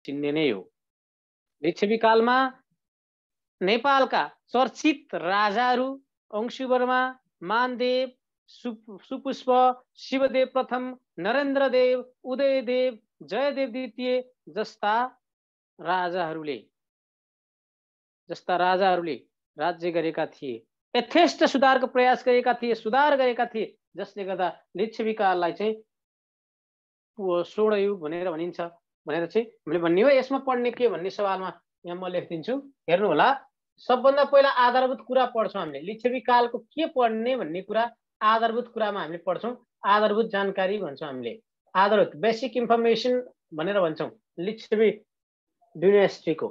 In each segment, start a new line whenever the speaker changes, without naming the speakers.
चिन्ने नै हो। लिच्छवी कालमा नेपालका चर्चित राजाहरू अंशुवर्मा, मानदेव, सुपुष्प, शिवदेव प्रथम, नरेन्द्रदेव, उदयदेव, जयदेव द्वितीय जस्ता राजाहरूले राज्य गरेका थिए। यथेष्ट सुधारको प्रयास गरेका थिए, सुधार गरेका थिए, जसले गर्दा लिच्छवी काललाई चाहिँ स्वर्णयुग भनेर भनिन्छ भनेर चाहिँ मैले भन्ने हो। यसमा पढ्ने के भन्ने सवालमा यहाँ म लेखिदिन्छु, हेर्नु होला। सबभन्दा पहिला आधारभूत कुरा पढ्छौँ हामीले। लिच्छवी कालको के पढ्ने भन्ने कुरा आधारभूत कुरामा हामीले पढ्छौँ। आधारभूत जानकारी भन्छौँ हामीले, आधारभूत बेसिक इन्फर्मेसन भनेर भन्छौँ लिच्छवी डाइनेस्टीको।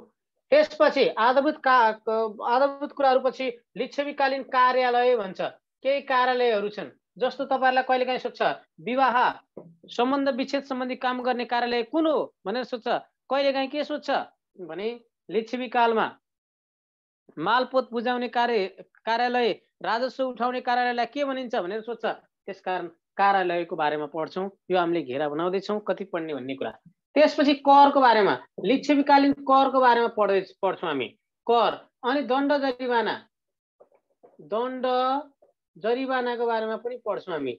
त्यसपछि आधारभूत कुराहरू पछि लिच्छवीकालीन कार्यालय भन्छ। केही कार्यालयहरू छन्, जस्तो तपाईँहरूलाई कहिलेकाहीँ सोध्छ विवाह सम्बन्ध विच्छेद सम्बन्धी काम गर्ने कार्यालय कुन हो भनेर सोध्छ। कहिलेकाहीँ के सोध्छ भने लिच्छवी कालमा मालपोत बुझाउने कार्यालय, राजस्व उठाउने कार्यालयलाई के भनिन्छ भनेर सोध्छ। त्यसकारण कार्यालयको बारेमा पढ्छौँ। यो हामीले घेरा बनाउँदैछौँ कति पढ्ने भन्ने कुरा। त्यसपछि करको बारेमा, लिच्छवीकालीन करको बारेमा पढ्छौँ हामी। कर अनि दण्ड जरिवानाको बारेमा पनि पढ्छौँ हामी।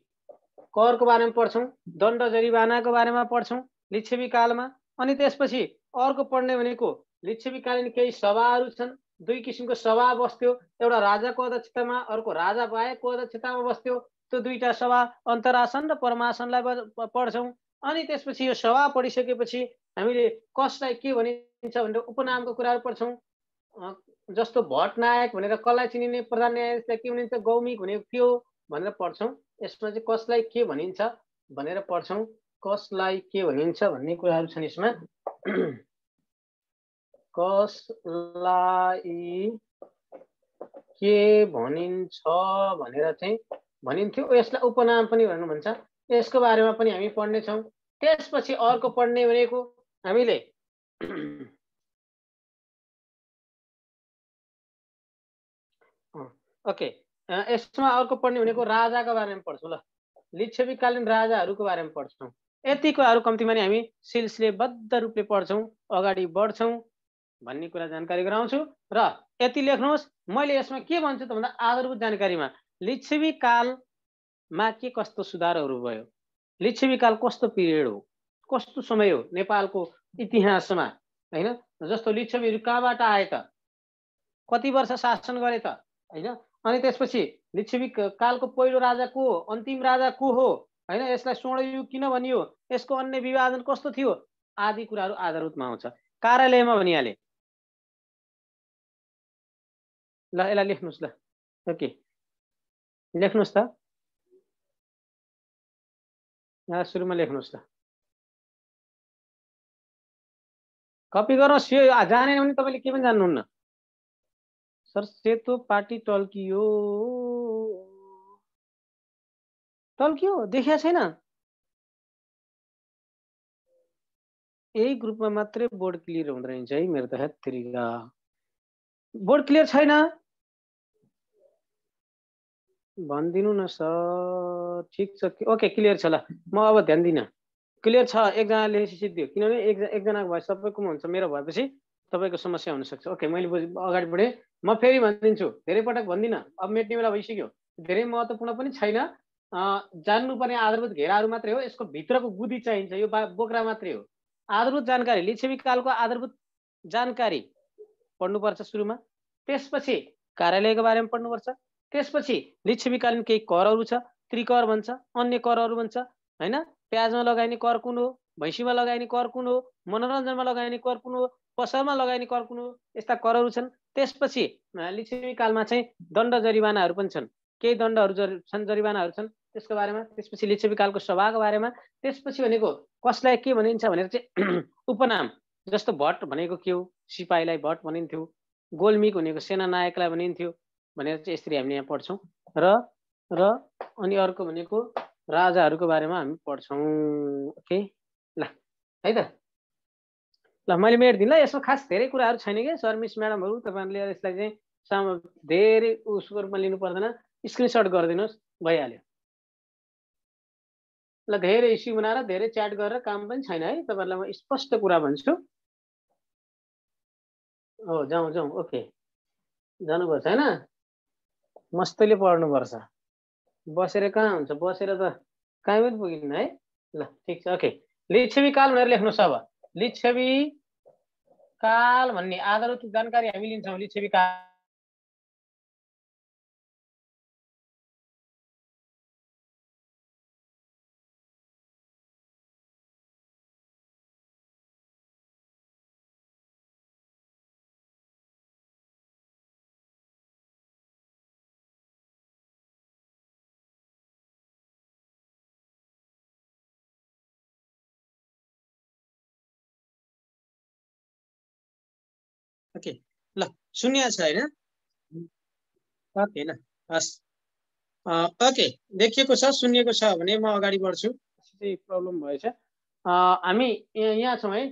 करको बारेमा पढ्छौँ, दण्ड जरिवानाको बारेमा पढ्छौँ लिच्छवी कालमा। अनि त्यसपछि अर्को पढ्ने भनेको लिच्छवीकालीन केही सभाहरू छन्। दुई किसिमको सभा बस्थ्यो, एउटा राजाको अध्यक्षतामा, अर्को राजा बाहेकको अध्यक्षतामा बस्थ्यो। त्यो दुईटा सभा अन्तरासन र परमासनलाई पढ्छौँ। अनि त्यसपछि यो सभा पढिसकेपछि हामीले कसलाई के भनिन्छ भनेर उपनामको कुराहरू पढ्छौँ। जस्तो भट्टनायक भनेर कसलाई चिनिने, प्रधान न्यायाधीशलाई के भनिन्छ, गौमिक भनेको के हो भनेर पढ्छौँ। यसमा चाहिँ कसलाई के भनिन्छ भनेर पढ्छौँ। कसलाई के भनिन्छ भन्ने कुराहरू छन् यसमा। कसलाई के भनिन्छ भनेर चाहिँ भनिन्थ्यो। यसलाई उपनाम पनि भन्नु भन्छ। यसको बारेमा पनि हामी पढ्नेछौँ। त्यसपछि अर्को पढ्ने भनेको हामीले ओके, यसमा अर्को पढ्ने भनेको राजाको बारेमा पढ्छौँ। ल, लिच्छवीकालीन राजाहरूको बारेमा पढ्छौँ। यति कुराहरू कम्तीमा नि हामी सिलसिलेबद्ध रूपले पढ्छौँ, अगाडि बढ्छौँ भन्ने कुरा जानकारी गराउँछु। र यति लेख्नुहोस्। मैले यसमा के भन्छु त भन्दा आधारभूत जानकारीमा लिच्छवी कालमा के कस्तो सुधारहरू भयो, लिच्छवी काल कस्तो पिरियड हो, कस्तो समय हो नेपालको इतिहासमा, हैन। जस्तो लिच्छवीहरू कहाँबाट आए त, कति वर्ष शासन गरे त, हैन। अनि त्यसपछि लिच्छवी कालको पहिलो राजा को हो, अन्तिम राजा को हो, हैन। यसलाई स्वर्णयुग किन भनियो, यसको अन्य विभाजन कस्तो थियो आदि कुराहरू आधारभूतमा आउँछ। कार्यालयमा भनिहाले। ल, यसलाई लेख्नुहोस्। ल, ओके, लेख्नुहोस् त। यहाँ सुरुमा लेख्नुहोस् त, कपी गर्नुहोस्। यो जानेन भने तपाईँले के पनि जान्नुहुन्न। सर सेतो पार्टी टल्कियो देखिया छैन। यही ग्रुपमा मात्रै बोर्ड क्लियर हुँदो रहेछ है मेरो त। हेत्तेरिका, बोर्ड क्लियर छैन भनिदिनु न सर। ठिक छ, ओके, क्लियर छ। ल, म अब ध्यान दिन्न। क्लियर छ, एकजनाले सिद्धियो। किनभने एकजनाको भए सबैकोमा हुन्छ, मेरो भएपछि तपाईँको समस्या हुनसक्छ। ओके, मैले अगाडि बढेँ। म फेरि भनिदिन्छु, धेरै पटक भन्दिनँ, अब मेट्ने बेला भइसक्यो। धेरै महत्त्वपूर्ण पनि छैन, जान्नुपर्ने आधारभूत घेराहरू मात्रै हो। यसको भित्रको बुद्धि चाहिन्छ, यो बोक्रा मात्रै हो। आधारभूत जानकारी, लिच्छवी कालको आधारभूत जानकारी पढ्नुपर्छ सुरुमा। त्यसपछि कार्यालयको बारेमा पढ्नुपर्छ। त्यसपछि लिच्छवीकालीन केही करहरू छ, त्रिकर भन्छ, अन्य करहरू भन्छ, हैन। प्याजमा लगाइने कर कुन हो, भैँसीमा लगाइने कर कुन हो, मनोरञ्जनमा लगाइने कर कुन हो, पसलमा लगाइने कर कुन हो, यस्ता करहरू छन्। त्यसपछि लिच्छवी कालमा चाहिँ दण्ड जरिवानाहरू पनि छन्, केही दण्डहरू छन्, जरिवानाहरू छन्, त्यसको बारेमा। त्यसपछि लिच्छवी कालको सभाको बारेमा। त्यसपछि भनेको कसलाई के भनिन्छ भनेर चाहिँ उपनाम, जस्तो भट्ट भनेको के हो, सिपाहीलाई भट्ट भनिन्थ्यो। गोल्मिक भनेको सेनानायकलाई भनिन्थ्यो भनेर चाहिँ यसरी हामीले यहाँ पढ्छौँ। र अनि अर्को भनेको राजाहरूको बारेमा हामी पढ्छौँ। ओके, ल है त। ल, मैले मेट्दिनँ। ल, यसमा खास धेरै कुराहरू छैन कि सर, मिस, म्याडमहरू, तपाईँहरूले यसलाई चाहिँ धेरै उसको रूपमा लिनु पर्दैन, स्क्रिनसट गरिदिनुहोस्, भइहाल्यो। ल, धेरै इस्यु बनाएर धेरै च्याट गरेर काम पनि छैन है। तपाईँहरूलाई म स्पष्ट कुरा भन्छु, हो जाउँ जाउँ ओके जानुपर्छ होइन मस्तैले पढ्नुपर्छ बसेर कहाँ हुन्छ बसेर त कहीँ पनि पुगिन्न है ल ठिक छ ओके लिच्छवी काल भनेर लेख्नुहोस् अब लिच्छवी काल भन्ने आधारभूत जानकारी हामी लिन्छौँ लिच्छवी काल ओके ल शून्य छ होइन ओके ल हस् ओके देखिएको छ सुनिएको छ भने म अगाडि बढ्छु प्रब्लम भएछ हामी यहाँ छौँ है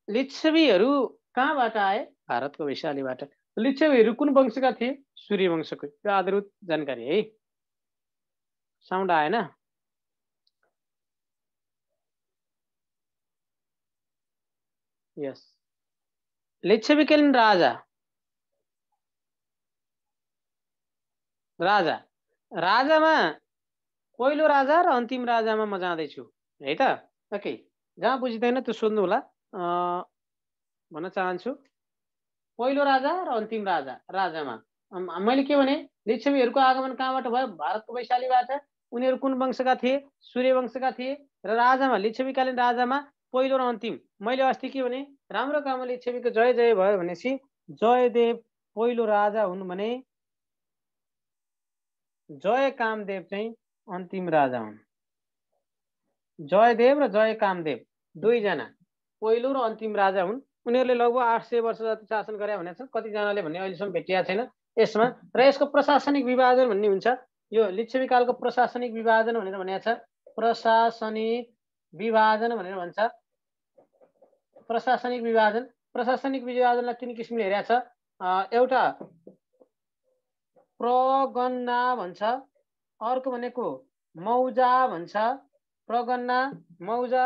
लिच्छवीहरू कहाँबाट आए भारतको वैशालीबाट लिच्छवीहरू कुन वंशका थिए सूर्य वंशको यो आधारभूत जानकारी है साउन्ड आएन यस लिच्छवीकालीन राजा राजा राजामा पहिलो राजा र अन्तिम राजामा म जाँदैछु है त ओके जहाँ बुझिँदैन त्यो सोध्नु होला भन्न चाहन्छु पहिलो राजा र अन्तिम राजा राजामा मैले के भने लिच्छवीहरूको आगमन कहाँबाट भयो भारतको वैशालीबाट उनीहरू कुन वंशका थिए सूर्य वंशका थिए र राजामा लिच्छवीकालीन राजामा पहिलो र अन्तिम मैले अस्ति के भने राम्रो काम लिच्छवीको जय जय भयो भनेपछि जयदेव पहिलो राजा हुन् भने जय कामदेव चाहिँ अन्तिम राजा हुन् जयदेव र जय कामदेव दुईजना पहिलो र अन्तिम राजा हुन् उनीहरूले लगभग 800 वर्ष जति शासन गरे भनेको छ कतिजनाले भन्ने अहिलेसम्म भेटिएको छैन यसमा र यसको प्रशासनिक विभाजन भन्ने हुन्छ यो लिच्छवी कालको प्रशासनिक विभाजन भनेर भनेको छ प्रशासनिक विभाजन भनेर भन्छ प्रशासनिक विभाजनलाई तीन किसिमले हेरेको छ एउटा प्रगणना भन्छ अर्को भनेको मौजा भन्छ प्रगणना मौजा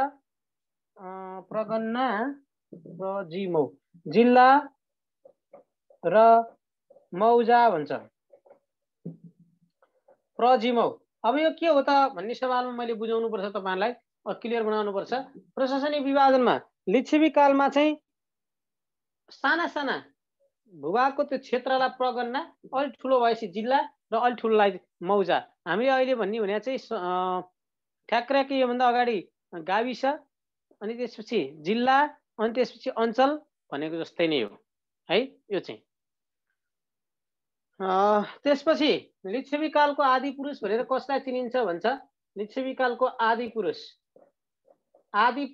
प्रगणना र जिमौ जिल्ला र मौजा भन्छ प्रजिमौ अब यो के हो त भन्ने सवालमा मैले बुझाउनु पर्छ तपाईहरुलाई क्लियर बनाउनु पर्छ प्रशासनिक विभाजनमा लिच्छवी कालमा चाहिँ साना साना भूभागको त्यो क्षेत्रलाई प्रगणना अलि ठुलो भएपछि जिल्ला र अलि ठुलोलाई मौजा हामीले अहिले भन्ने भने चाहिँ ठ्याक्कै योभन्दा अगाडि गाविस अनि त्यसपछि जिल्ला अनि त्यसपछि अञ्चल भनेको जस्तै नै हो है यो चाहिँ त्यसपछि लिच्छवी कालको आदि पुरुष भनेर कसलाई चिनिन्छ भन्छ लिच्छवी कालको आदि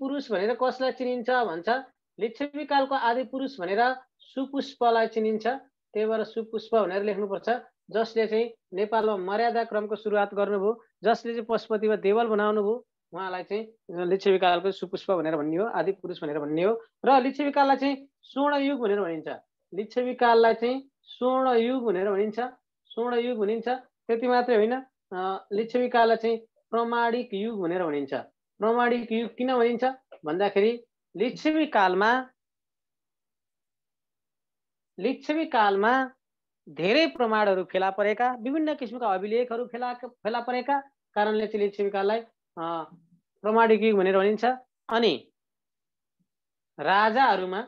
पुरुष भनेर कसलाई चिनिन्छ भन्छ लिच्छवी कालको आदि पुरुष भनेर सुपुष्पलाई चिनिन्छ त्यही भएर सुपुष्प भनेर लेख्नुपर्छ जसले चाहिँ नेपालमा मर्यादा क्रमको सुरुवात गर्नुभयो जसले चाहिँ पशुपतिमा देवल बनाउनु भयो उहाँलाई चाहिँ लिच्छवी कालको सुपुष्प भनेर भन्ने हो आदि पुरुष भनेर भन्ने हो र लिच्छवी काललाई चाहिँ स्वर्णयुग भनेर भनिन्छ लिच्छवी काललाई चाहिँ स्वर्णयुग भनेर भनिन्छ त्यति मात्रै होइन लिच्छवी काललाई चाहिँ प्रमाणिक युग भनेर भनिन्छ प्रमाणिक युग किन भनिन्छ भन्दाखेरि लिच्छवी कालमा धेरै प्रमाणहरू फेला परेका विभिन्न किसिमका अभिलेखहरू फेला परेका कारणले चाहिँ लिच्छवी काललाई प्रमाणिक युग भनेर भनिन्छ अनि राजाहरूमा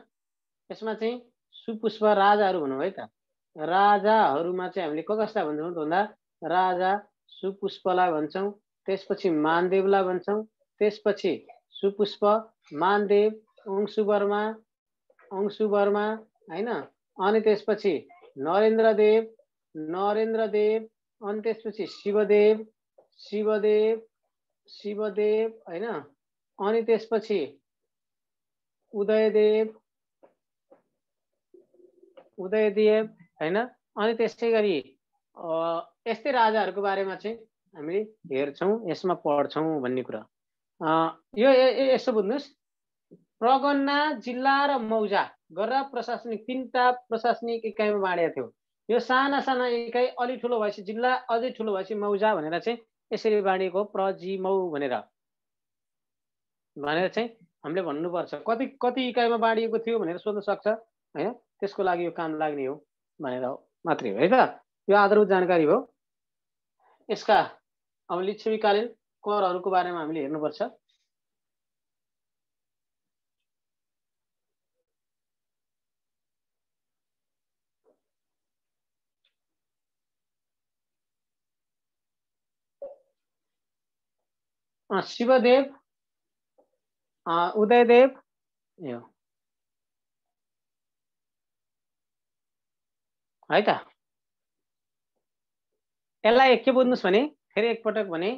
यसमा चाहिँ सुपुष्प राजाहरू भनौँ है त राजाहरूमा चाहिँ हामीले कसलाई भन्छौँ भन्दा राजा सुपुष्पलाई भन्छौँ त्यसपछि मानदेवलाई भन्छौँ त्यसपछि सुपुष्प मानदेव अंशुवर्मा हैन अनि त्यसपछि नरेन्द्रदेव अनि त्यसपछि शिवदेव हैन अनि त्यसपछि उदयदेव हैन अनि त्यसै गरी यस्तै राजाहरूको बारेमा चाहिँ हामीले हेर्छौं यसमा पढ्छौं भन्ने कुरा यो यसो बुझ्नुस् प्रगणना जिल्ला र मौजा गरेर प्रशासनिक तीनटा प्रशासनिक इकाइमा बाँडेको थियो यो साना साना इकाइ अलि ठुलो भएपछि जिल्ला अझै ठुलो भएपछि मौजा भनेर चाहिँ यसरी बाँडिएको प्रजिमौ भनेर चाहिँ हामीले भन्नुपर्छ कति इकाइमा बाँडिएको थियो भनेर सोध्न सक्छ हैन, त्यसको लागि यो काम लाग्ने हो भनेर मात्रै हो है त। यो आधारभूत जानकारी हो। यसका अब लिच्छवीकालीन करहरूको बारेमा हामीले हेर्नुपर्छ। शिवदेव, उदयदेव, यो है त। यसलाई के बुझ्नुस् भने फेरि एकपटक भने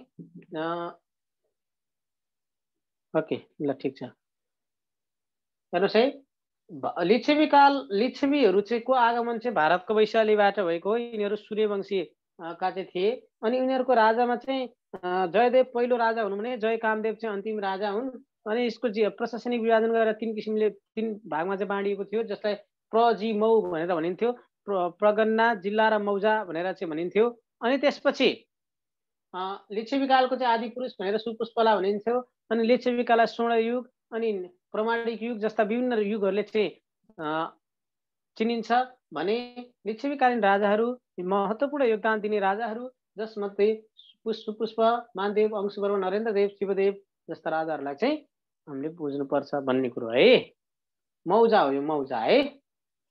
ओके ल ठिक छ। हेर्नुहोस् है, लिच्छवीहरू चाहिँ को आगमन चाहिँ भारतको वैशालीबाट भएको हो। यिनीहरू सूर्यवंशी का चाहिँ थिए अनि यिनीहरूको राजामा चाहिँ जयदेव पहिलो राजा हुनु भने जय कामदेव चाहिँ अन्तिम राजा हुन्। अनि यसको प्रशासनिक विभाजन गरेर 3 किसिमले 3 भागमा चाहिँ बाँडिएको थियो, जसलाई प्रजिमौ भनेर भनिन्थ्यो, प्रगन्ना, जिल्ला र मौजा भनेर चाहिँ भनिन्थ्यो। अनि त्यसपछि लिच्छवीकालको चाहिँ आदि पुरुष भनेर सुपुष्पला भनिन्थ्यो। अनि लिच्छवीकाललाई स्वर्णयुग अनि प्रमाणिक युग जस्ता विभिन्न युगहरूले चाहिँ चिनिन्छ भने लिच्छवीकालीन राजाहरू महत्त्वपूर्ण योगदान दिने राजाहरू, जसमध्ये सुपुष्प, मानदेव, अंशुवर्मा, नरेन्द्रदेव, शिवदेव जस्ता राजाहरूलाई चाहिँ हामीले बुझ्नुपर्छ भन्ने कुरो है। मौजा हो यो, मौजा है।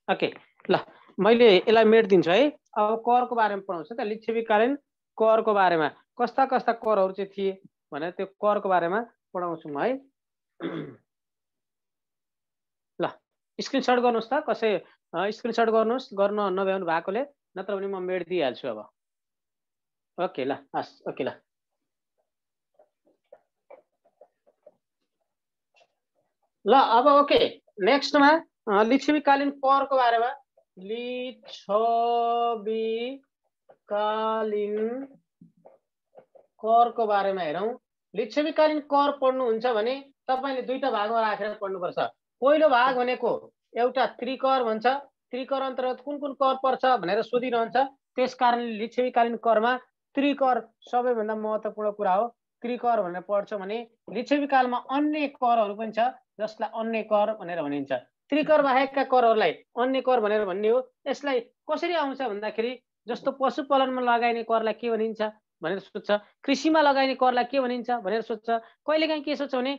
ओके ल, मैले यसलाई मेट दिन्छु है। अब करको बारेमा पढाउँछु त। लिच्छवीकालीन करको बारेमा कस्ता कस्ता करहरू चाहिँ थिए भनेर त्यो करको बारेमा पढाउँछु म है। ल स्क्रिनसट गर्नुहोस् त, कसै स्क्रिनसट गर्नुहोस्, गर्न नभ्याउनु भएकोले, नत्र भने म मेट दिइहाल्छु अब। ओके ल, हस् ओके ल। ल अब ओके, नेक्स्टमा लिच्छवीकालीन करको बारेमा, लिच्छवीकालीन करको बारेमा हेरौँ। लिच्छवीकालीन कर पढ्नुहुन्छ भने तपाईले दुईटा भागमा राखेर पढ्नुपर्छ। पहिलो भाग भनेको एउटा त्रिकर भन्छ। त्रिकर अन्तर्गत कुन कुन कर पर्छ भनेर सोधिरहन्छ। त्यसकारणले लिच्छवीकालीन करमा त्रिकर सबैभन्दा महत्त्वपूर्ण कुरा हो। त्रिकर भनेर पढ्छ भने लिच्छवीकालमा अन्य करहरू पनि छ, जसलाई अन्य कर भनेर भनिन्छ। त्रिकर बाहेकका करहरूलाई अन्य कर भनेर भन्ने हो। यसलाई कसरी आउँछ भन्दाखेरि, जस्तो पशुपालनमा लगाइने करलाई के भनिन्छ भनेर सोध्छ, कृषिमा लगाइने करलाई के भनिन्छ भनेर सोध्छ। कहिलेकाहीँ के सोध्छ भने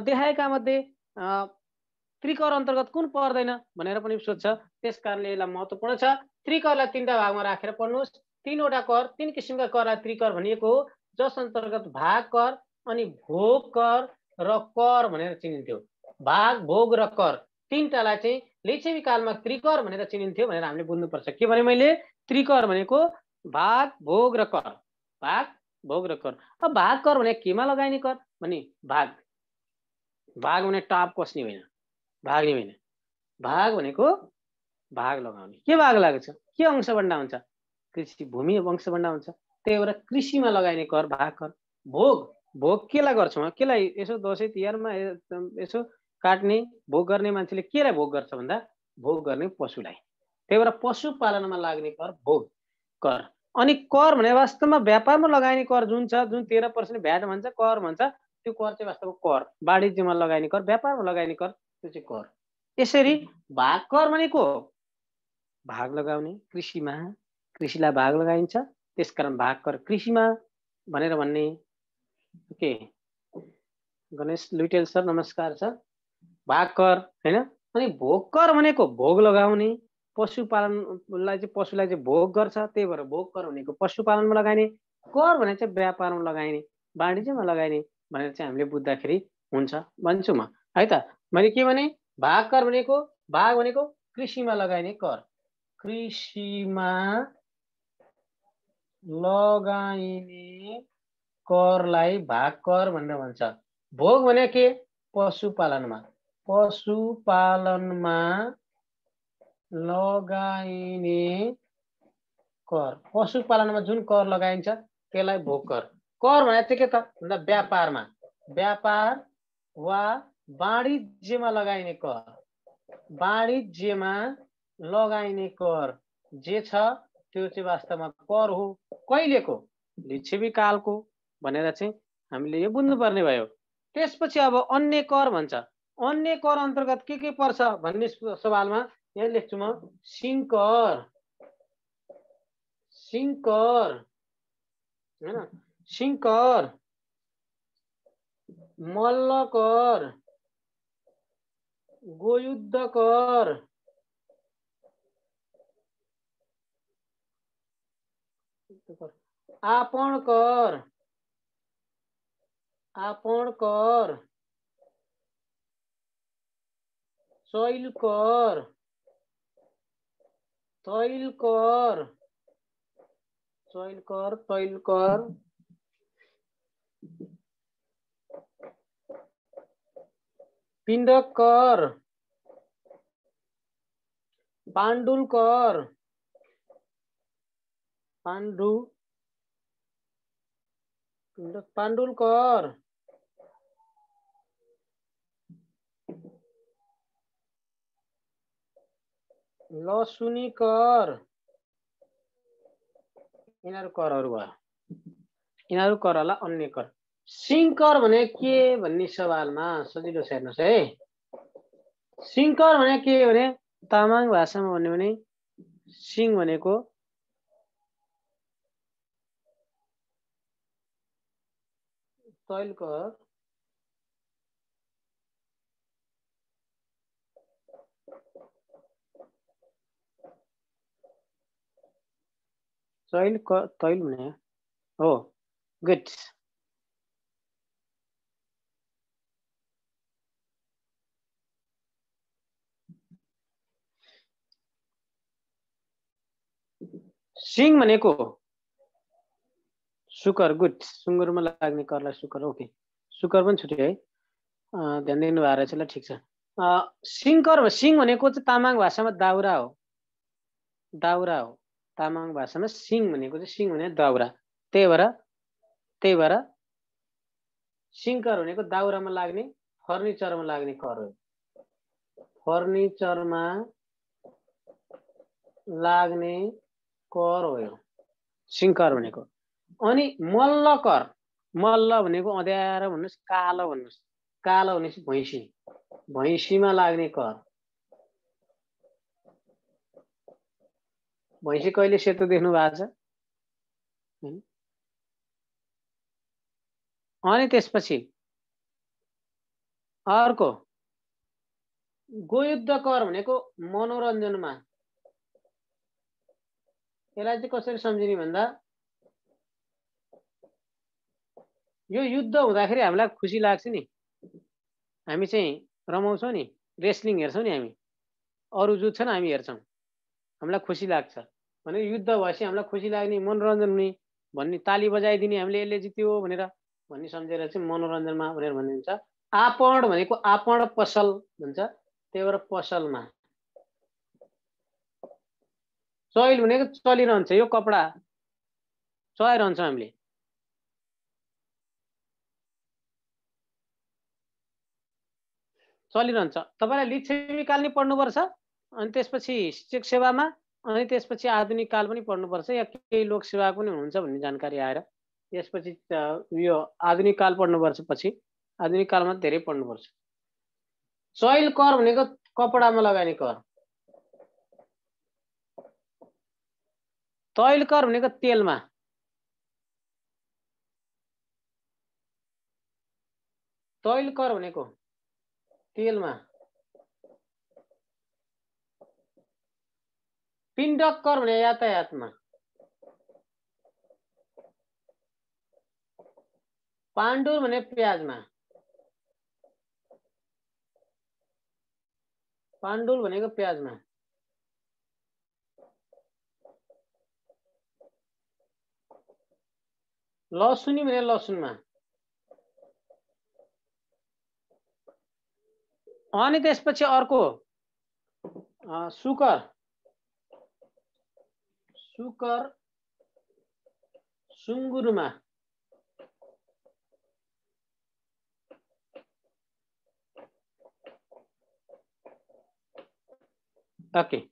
देखाएका मध्ये त्रिकर अन्तर्गत कुन पर्दैन भनेर पनि सोध्छ। त्यसकारणले यसलाई महत्त्वपूर्ण छ। त्रिकरलाई 3टा भागमा राखेर पढ्नुहोस्। 3वटा कर, 3 किसिमका करलाई त्रिकर भनिएको हो, जस अन्तर्गत भाग कर अनि भोग कर र कर भनेर चिनिन्थ्यो। भाग, भोग र कर 3टालाई चाहिँ लिच्छवीकालमा त्रिकर भनेर चिनिन्थ्यो भनेर हामीले बुझ्नुपर्छ। के भने मैले, त्रिकर भनेको भाग, भोग र कर। भाग, भोग र कर। अब भाग कर भने केमा लगाइने कर भने भाग। भाग भने टाप कस्ने होइन, भाग होइन। भाग भनेको भाग लगाउने। के भाग लाग्छ, के अंश बन्डा हुन्छ, कृषि भूमि अंश बन्डा हुन्छ। त्यही भएर कृषिमा लगाइने कर भाग कर। भोग, भोग केलाई गर्छौँ, केलाई यसो दसैँ तिहारमा यसो काट्ने भोग गर्ने मान्छेले केलाई भोग गर्छ भन्दा भोग गर्ने पशुलाई। त्यही भएर पशुपालनमा लाग्ने कर भोग कर। अनि कर भने वास्तवमा व्यापारमा लगाइने कर जुन छ, जुन 13% भ्याट भन्छ, कर भन्छ, त्यो कर चाहिँ वास्तवमा कर वाणिज्यमा लगाइने कर, व्यापारमा लगाइने कर, त्यो चाहिँ कर। यसरी भाग कर भनेको भाग लगाउने, कृषिमा कृषिलाई भाग लगाइन्छ, त्यसकारण भाग कर कृषिमा भनेर भन्ने। ओके, गणेश लुइटेल सर नमस्कार छ। भाग कर हैन। अनि भोग कर भनेको भोग लगाउने, पशुपालनलाई चाहिँ पशुलाई चाहिँ भोग गर्छ, त्यही भएर भोग कर भनेको पशुपालनमा लगाइने, कर भने चाहिँ व्यापारमा लगाइने, वाणिज्यमा लगाइने भनेर चाहिँ हामीले बुझ्दाखेरि हुन्छ भन्छु म है त। मैले के भने, भाग कर भनेको, भाग भनेको कृषिमा लगाइने कर, कृषिमा लगाइने करलाई भाग कर भनेर भन्छ। भोग भने के, पशुपालनमा, पशुपालनमा लगाइने कर, पशुपालनमा जुन कर लगाइन्छ त्यसलाई भोग कर। कर भने चाहिँ के त भन्दा व्यापारमा, व्यापार वा वाणिज्यमा लगाइने कर, वाणिज्यमा लगाइने कर जे छ त्यो चाहिँ वास्तवमा कर हो। कहिलेको, लिच्छवीकालको भनेर चाहिँ हामीले यो बुझ्नुपर्ने भयो। त्यसपछि अब अन्य कर भन्छ। अन्य कर अन्तर्गत के पर्छ भन्ने सवालमा यहाँ लेख्छु म सिंकर सिंकर हैन सिंकर मल्लकर गोयुद्धकर आपणकर आपणकर चैलकर तैलकर चैलकर तैलकर पिण्डकर पाण्डुलकर पाण्डुलकर लसुनीकर यिनीहरू करहरू भयो यिनीहरू कर होला अन्य कर सिंकर भने के भन्ने सवालमा सजिलो छ हेर्नुस् है सिंकर भने के भने तामाङ भाषामा भन्यो भने सिंह भनेको तैलकर तैल भने हो गुड सिंह भनेको सुकर गुड सुँगुरमा लाग्ने करलाई सुकर ओके सुकर पनि छुट्यो है ध्यान दिनु भएको रहेछ ल ठिक छ सिंकर सिंह भनेको चाहिँ तामाङ भाषामा दाउरा हो तामाङ भाषामा सिंह भनेको चाहिँ सिंह भने दाउरा त्यही भएर सिंकर भनेको दाउरामा लाग्ने फर्निचरमा लाग्ने कर हो फर्निचरमा लाग्ने कर हो यो सिंकर भनेको अनि मल्लकर मल्ल भनेको अँध्यारो भन्नुस् कालो भनेपछि भैँसी भैँसीमा लाग्ने कर भैँसी कहिले सेतो देख्नु भएको छ अनि त्यसपछि अर्को गोयुद्धकर भनेको मनोरञ्जनमा यसलाई चाहिँ कसरी सम्झिने भन्दा यो युद्ध हुँदाखेरि हामीलाई खुसी लाग्छ नि हामी चाहिँ रमाउँछौँ नि रेस्लिङ हेर्छौँ नि हामी अरू जुत्छन् हामी हेर्छौँ हामीलाई खुसी लाग्छ भने युद्ध भएपछि हामीलाई खुसी लाग्ने मनोरञ्जन हुने भन्ने ताली बजाइदिने हामीले यसले जित्यो भनेर भन्ने सम्झेर चाहिँ मनोरञ्जनमा भनेर भनिन्छ आपण भनेको आपण पसल भन्छ त्यही भएर पसलमा चैल भनेको चलिरहन्छ यो कपडा चलाइरहन्छ हामीले चलिरहन्छ तपाईलाई लिच्छवी काल नि पढ्नुपर्छ अनि त्यसपछि शिक्षक सेवामा अनि त्यसपछि आधुनिक काल पनि पढ्नुपर्छ या केही लोक सेवा पनि हुन्छ भन्ने जानकारी आएर त्यसपछि यो आधुनिक काल पढ्नुपर्छ पछि आधुनिक कालमा धेरै पढ्नुपर्छ चैल कर भनेको कपडामा लगाइने कर तैल कर भनेको तेलमा तैल कर भनेको तेलमा पिण्डक कर भने यातायातमा पाण्डुर भने प्याजमा पाण्डुल भनेको प्याजमा लसुनी भने लसुनमा अनि त्यसपछि अर्को सुकर सुकर सुँगुरमा ओके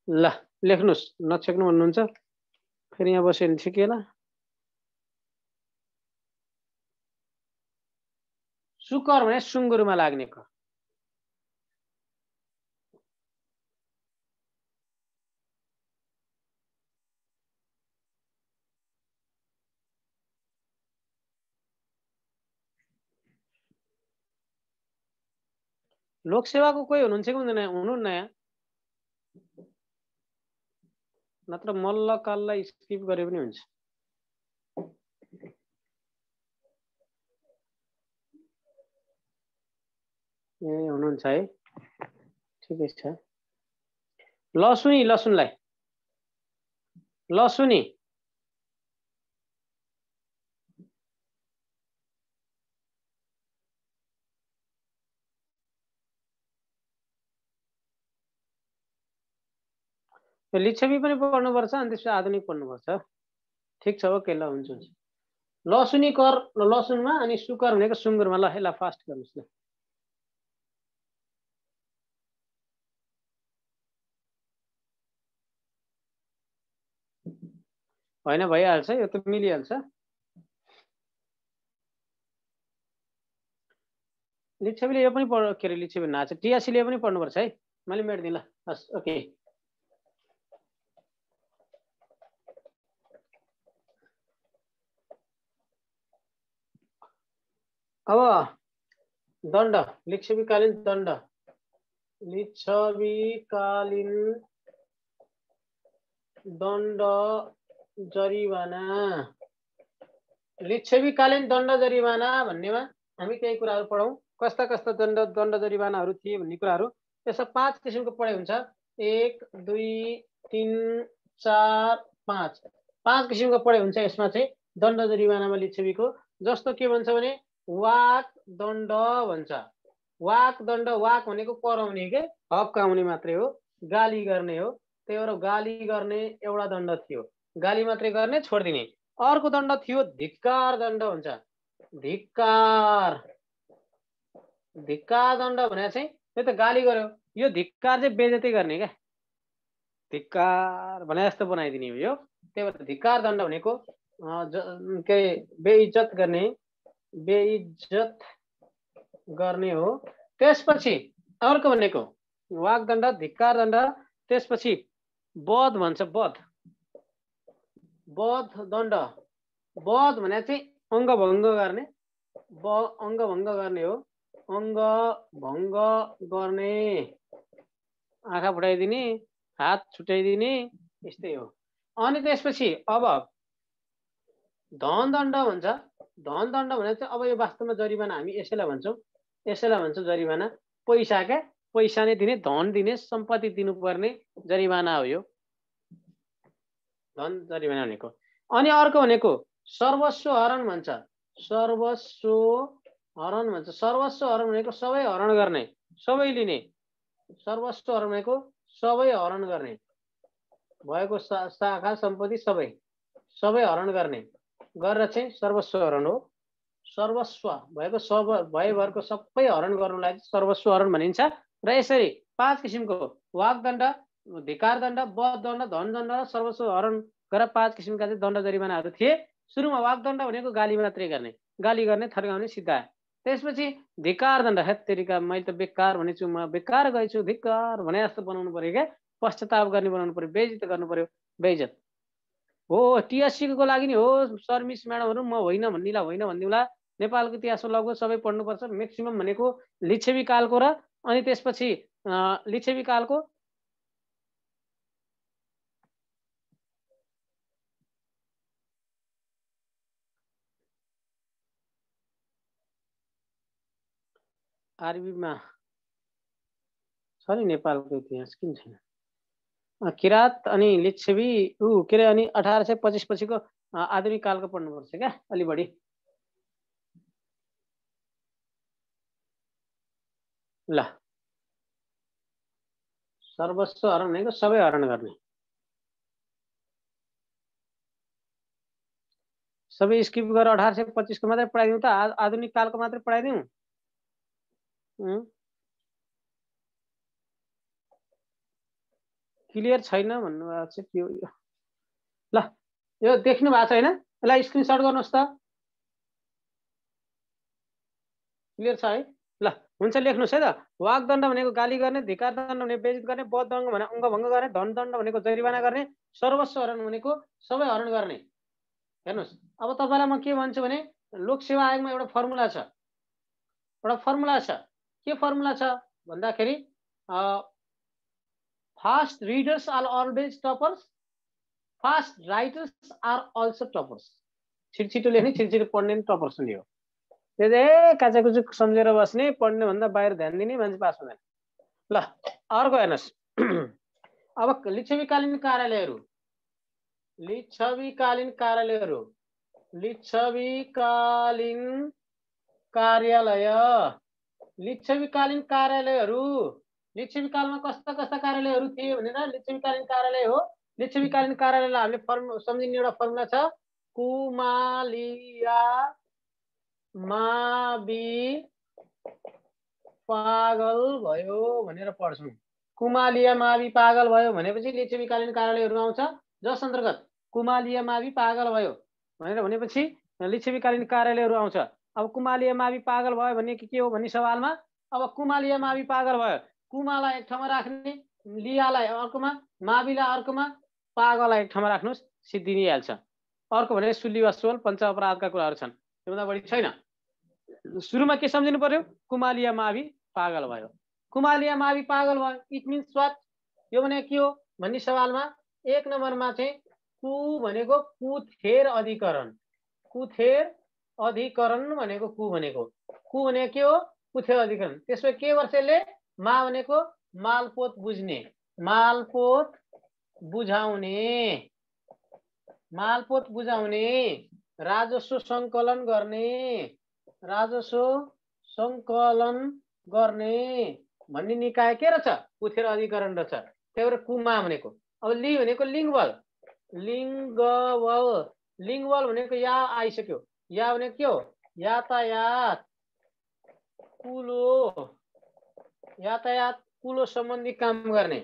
ल लेख्नुस् नछेक्नु भन्नुहुन्छ फेरि यहाँ बस्यो भने ठिकै होला सुकर भने सुँगुरमा लाग्ने कर लोकसेवाको कोही हुनुहुन्छ कि हुँदैन? हुनुहुन्न यहाँ? नत्र मल्ल काललाई स्किप गरे पनि हुन्छ। ए हुनुहुन्छ है, ठिकै छ। लसुनी लसुनलाई लसुनी लिच्छवी पनि पढ्नुपर्छ अनि त्यसपछि आधुनिक पढ्नुपर्छ। ठिक छ, ओके, ल हुन्छ हुन्छ। लसुनी कर लसुनमा अनि सुकर भनेको सुँगुरमा। ल यसलाई फास्ट गर्नुहोस् ल। होइन भइहाल्छ, यो त मिलिहाल्छ। लिच्छवीले यो पनि पढ, के अरे लिच्छवी नाच टियासीले पनि पढ्नुपर्छ है। मैले मेट्दिएँ ल, हस् ओके। अब दण्ड, लिच्छवीकालीन दण्ड, लिच्छवीकालीन दण्ड जरिवाना। लिच्छवीकालीन दण्ड जरिवाना भन्नेमा हामी केही कुराहरू पढौँ। कस्ता कस्ता दण्ड जरिवानाहरू थिए भन्ने कुराहरू। त्यसमा 5 किसिमको पढाइ हुन्छ। 1 2 3 4 5 5 किसिमको पढाइ हुन्छ यसमा चाहिँ दण्ड जरिवानामा लिच्छवीको। जस्तो के भन्छ भने वाक दण्ड भन्छ। वाक दण्ड, वाक भनेको कराउने के हप्काउने मात्रै हो, गाली गर्ने हो। त्यही भएर गाली गर्ने एउटा दण्ड थियो, गाली मात्रै गर्ने छोडिदिने। अर्को दण्ड थियो धिक्कार दण्ड भन्छ। धिक्कार धिक्कार दण्ड भने चाहिँ यो त गाली गर्यो, यो धिक्कार चाहिँ बेइज्जती गर्ने क्या, धिक्कार भने जस्तो बनाइदिने हो यो। त्यही भएर धिक्कार दण्ड भनेको के बेइज्जत गर्ने, बेइज्जत गर्ने हो। त्यसपछि अर्को भनेको वाकदण्ड, धिक्कार दण्ड। त्यसपछि वध भन्छ, वध वध दण्ड। वध भने चाहिँ अङ्गभङ्ग गर्ने, अङ्गभङ्ग गर्ने हो, अङ्गभङ्ग गर्ने, आँखा फुटाइदिने, हात छुट्याइदिने, यस्तै हो। अनि त्यसपछि अब धन दण्ड भन्छ। धन दण्ड भने चाहिँ अब यो वास्तवमा जरिवाना हामी यसैलाई भन्छौँ, यसैलाई भन्छ जरिवाना। पैसा क्या, पैसा नै दिने, धन दिने, सम्पत्ति दिनुपर्ने जरिवाना हो यो धन जरिवाना भनेको। अनि अर्को भनेको सर्वस्व हरण भन्छ। सर्वस्व हरण भन्छ। सर्वस्व हरण भनेको सबै हरण गर्ने, सबै लिने। सर्वस्व हरण भनेको सबै हरण गर्ने, भएको शाखा सम्पत्ति सबै सबै हरण गर्ने गरेर चाहिँ सर्वस्व हरण हो। सर्वस्व भएको सब भएभरको सबै हरण गर्नुलाई सर्वस्व हरण भनिन्छ। र यसरी 5 किसिमको वाकदण्ड, धिक्कार दण्ड, वध दण्ड, धन दण्ड र सर्वस्व हरण गरेर 5 किसिमका चाहिँ दण्ड जरिवानाहरू थिए। सुरुमा वाकदण्ड भनेको गाली मात्रै गर्ने, गाली गर्ने, थर्काउने, सिद्धाए। त्यसपछि धिक्कार दण्ड, हेत्तेरिका मैले त बेकार भनेछु, म बेकार गएछु, धिक्कार भने जस्तो बनाउनु पर्यो क्या, पश्चाताप गर्ने बनाउनु पर्यो, बेइज्जत गर्नु पर्यो, बेइज्जत हो। टिएससीको लागि नि हो सर मिस म्याडमहरू, म होइन भन्नेलाई होइन भनिदिउँला। नेपालको इतिहासमा लगभग सबै पढ्नुपर्छ, म्याक्सिमम भनेको लिच्छवी कालको र अनि त्यसपछि लिच्छवी कालको आरबीमा छ नि नेपालको इतिहास, किन छैन। किरात अनि लिच्छवी के अरे अनि 1825 पछिको आधुनिक कालको पढ्नुपर्छ क्या अलि बढी। ल सर्वस्व हरण भनेको सबै हरण गर्ने, सबै स्किप गरेर 1825 को मात्रै पढाइदिउँ त, आधुनिक कालको मात्रै पढाइदिउँ। क्लियर छैन भन्नुभएको छ के हो यो? ल यो देख्नु भएको छ होइन? यसलाई स्क्रिनसट गर्नुहोस् त। क्लियर छ है? ल हुन्छ, लेख्नुहोस् है त। वाकदण्ड भनेको गाली गर्ने, धिक्कार दण्ड भनेको बेइज्जत गर्ने, वध दण्ड भने अङ्गभङ्ग गर्ने, धन दण्ड भनेको जरिवाना गर्ने, सर्वस्व हरण भनेको सबै हरण गर्ने। हेर्नुहोस्, अब तपाईँलाई म के भन्छु भने लोकसेवा आयोगमा एउटा फर्मुला छ, एउटा फर्मुला छ। के फर्मुला छ? भन्दाखेरि fast readers are always toppers, fast writers are also toppers. छिटो लेख्ने छिटो पढ्ने टपर्स हुने हो। त्यो चाहिँ काचाकुचुक सम्झेर बस्ने, पढ्ने भन्दा बाहिर ध्यान दिने मान्छे पास हुँदैन। ल अर्को हेर्नुहोस्। अब लिच्छवीकालीन कार्यालयहरू, लिच्छवीकालीन कार्यालयहरू, लिच्छवीकालीन कार्यालय, लिच्छवीकालीन कार्यालयहरू, लिच्छवीकालमा कस्ता कस्ता कार्यालयहरू थिए भनेर लिच्छवीकालीन कार्यालय हो। लिच्छवीकालीन कार्यालयलाई हामीले फर्म सम्झिने एउटा फर्मुला छ, कुमालिया मावि पागल भयो भनेर पढ्छौँ। कुमालिया मावि पागल भयो भनेपछि लिच्छवीकालीन कार्यालयहरू आउँछ, जस अन्तर्गत कुमालिया मावि पागल भयो भनेर भनेपछि लिच्छवीकालीन कार्यालयहरू आउँछ। अब कुमालिया मावि पागल भयो भने के हो भन्ने सवालमा अब कुमालिया मावि पागल भयो, कुमालाई एक ठाउँमा राख्ने, लियालाई अर्कोमा, माविलाई अर्कोमा, पागललाई एक ठाउँमा राख्नुहोस्, सिद्धिहाल्छ। अर्को भने सुली वा सोल पञ्च अपराधका कुराहरू छन्, त्योभन्दा बढी छैन। सुरुमा के सम्झिनु पर्यो, कुमालिया मावि पागल भयो, कुमालिया मावि पागल भयो, इट मिन्स व्हाट, यो भने के हो भन्ने सवालमा 1 नम्बरमा चाहिँ कु भनेको कुथेर अधिकरण, कुथेर अधिकरण भनेको कु भनेको के हो, कुथेर अधिकरण। त्यसो के गर्छ यसले, मा भनेको मालपोत बुझ्ने, मालपोत बुझाउने, मालपोत बुझाउने, राजस्व सङ्कलन गर्ने, राजस्व सङ्कलन गर्ने भन्ने निकाय के रहेछ, कुथेर अधिकरण रहेछ। त्यही भएर कुमा भनेको। अब लि भनेको लिङ्गबल, लिङ्गबल, लिङ्गबल भनेको या आइसक्यो, या भनेको के हो, यातायात कुलो, यातायात कुलो सम्बन्धी काम गर्ने,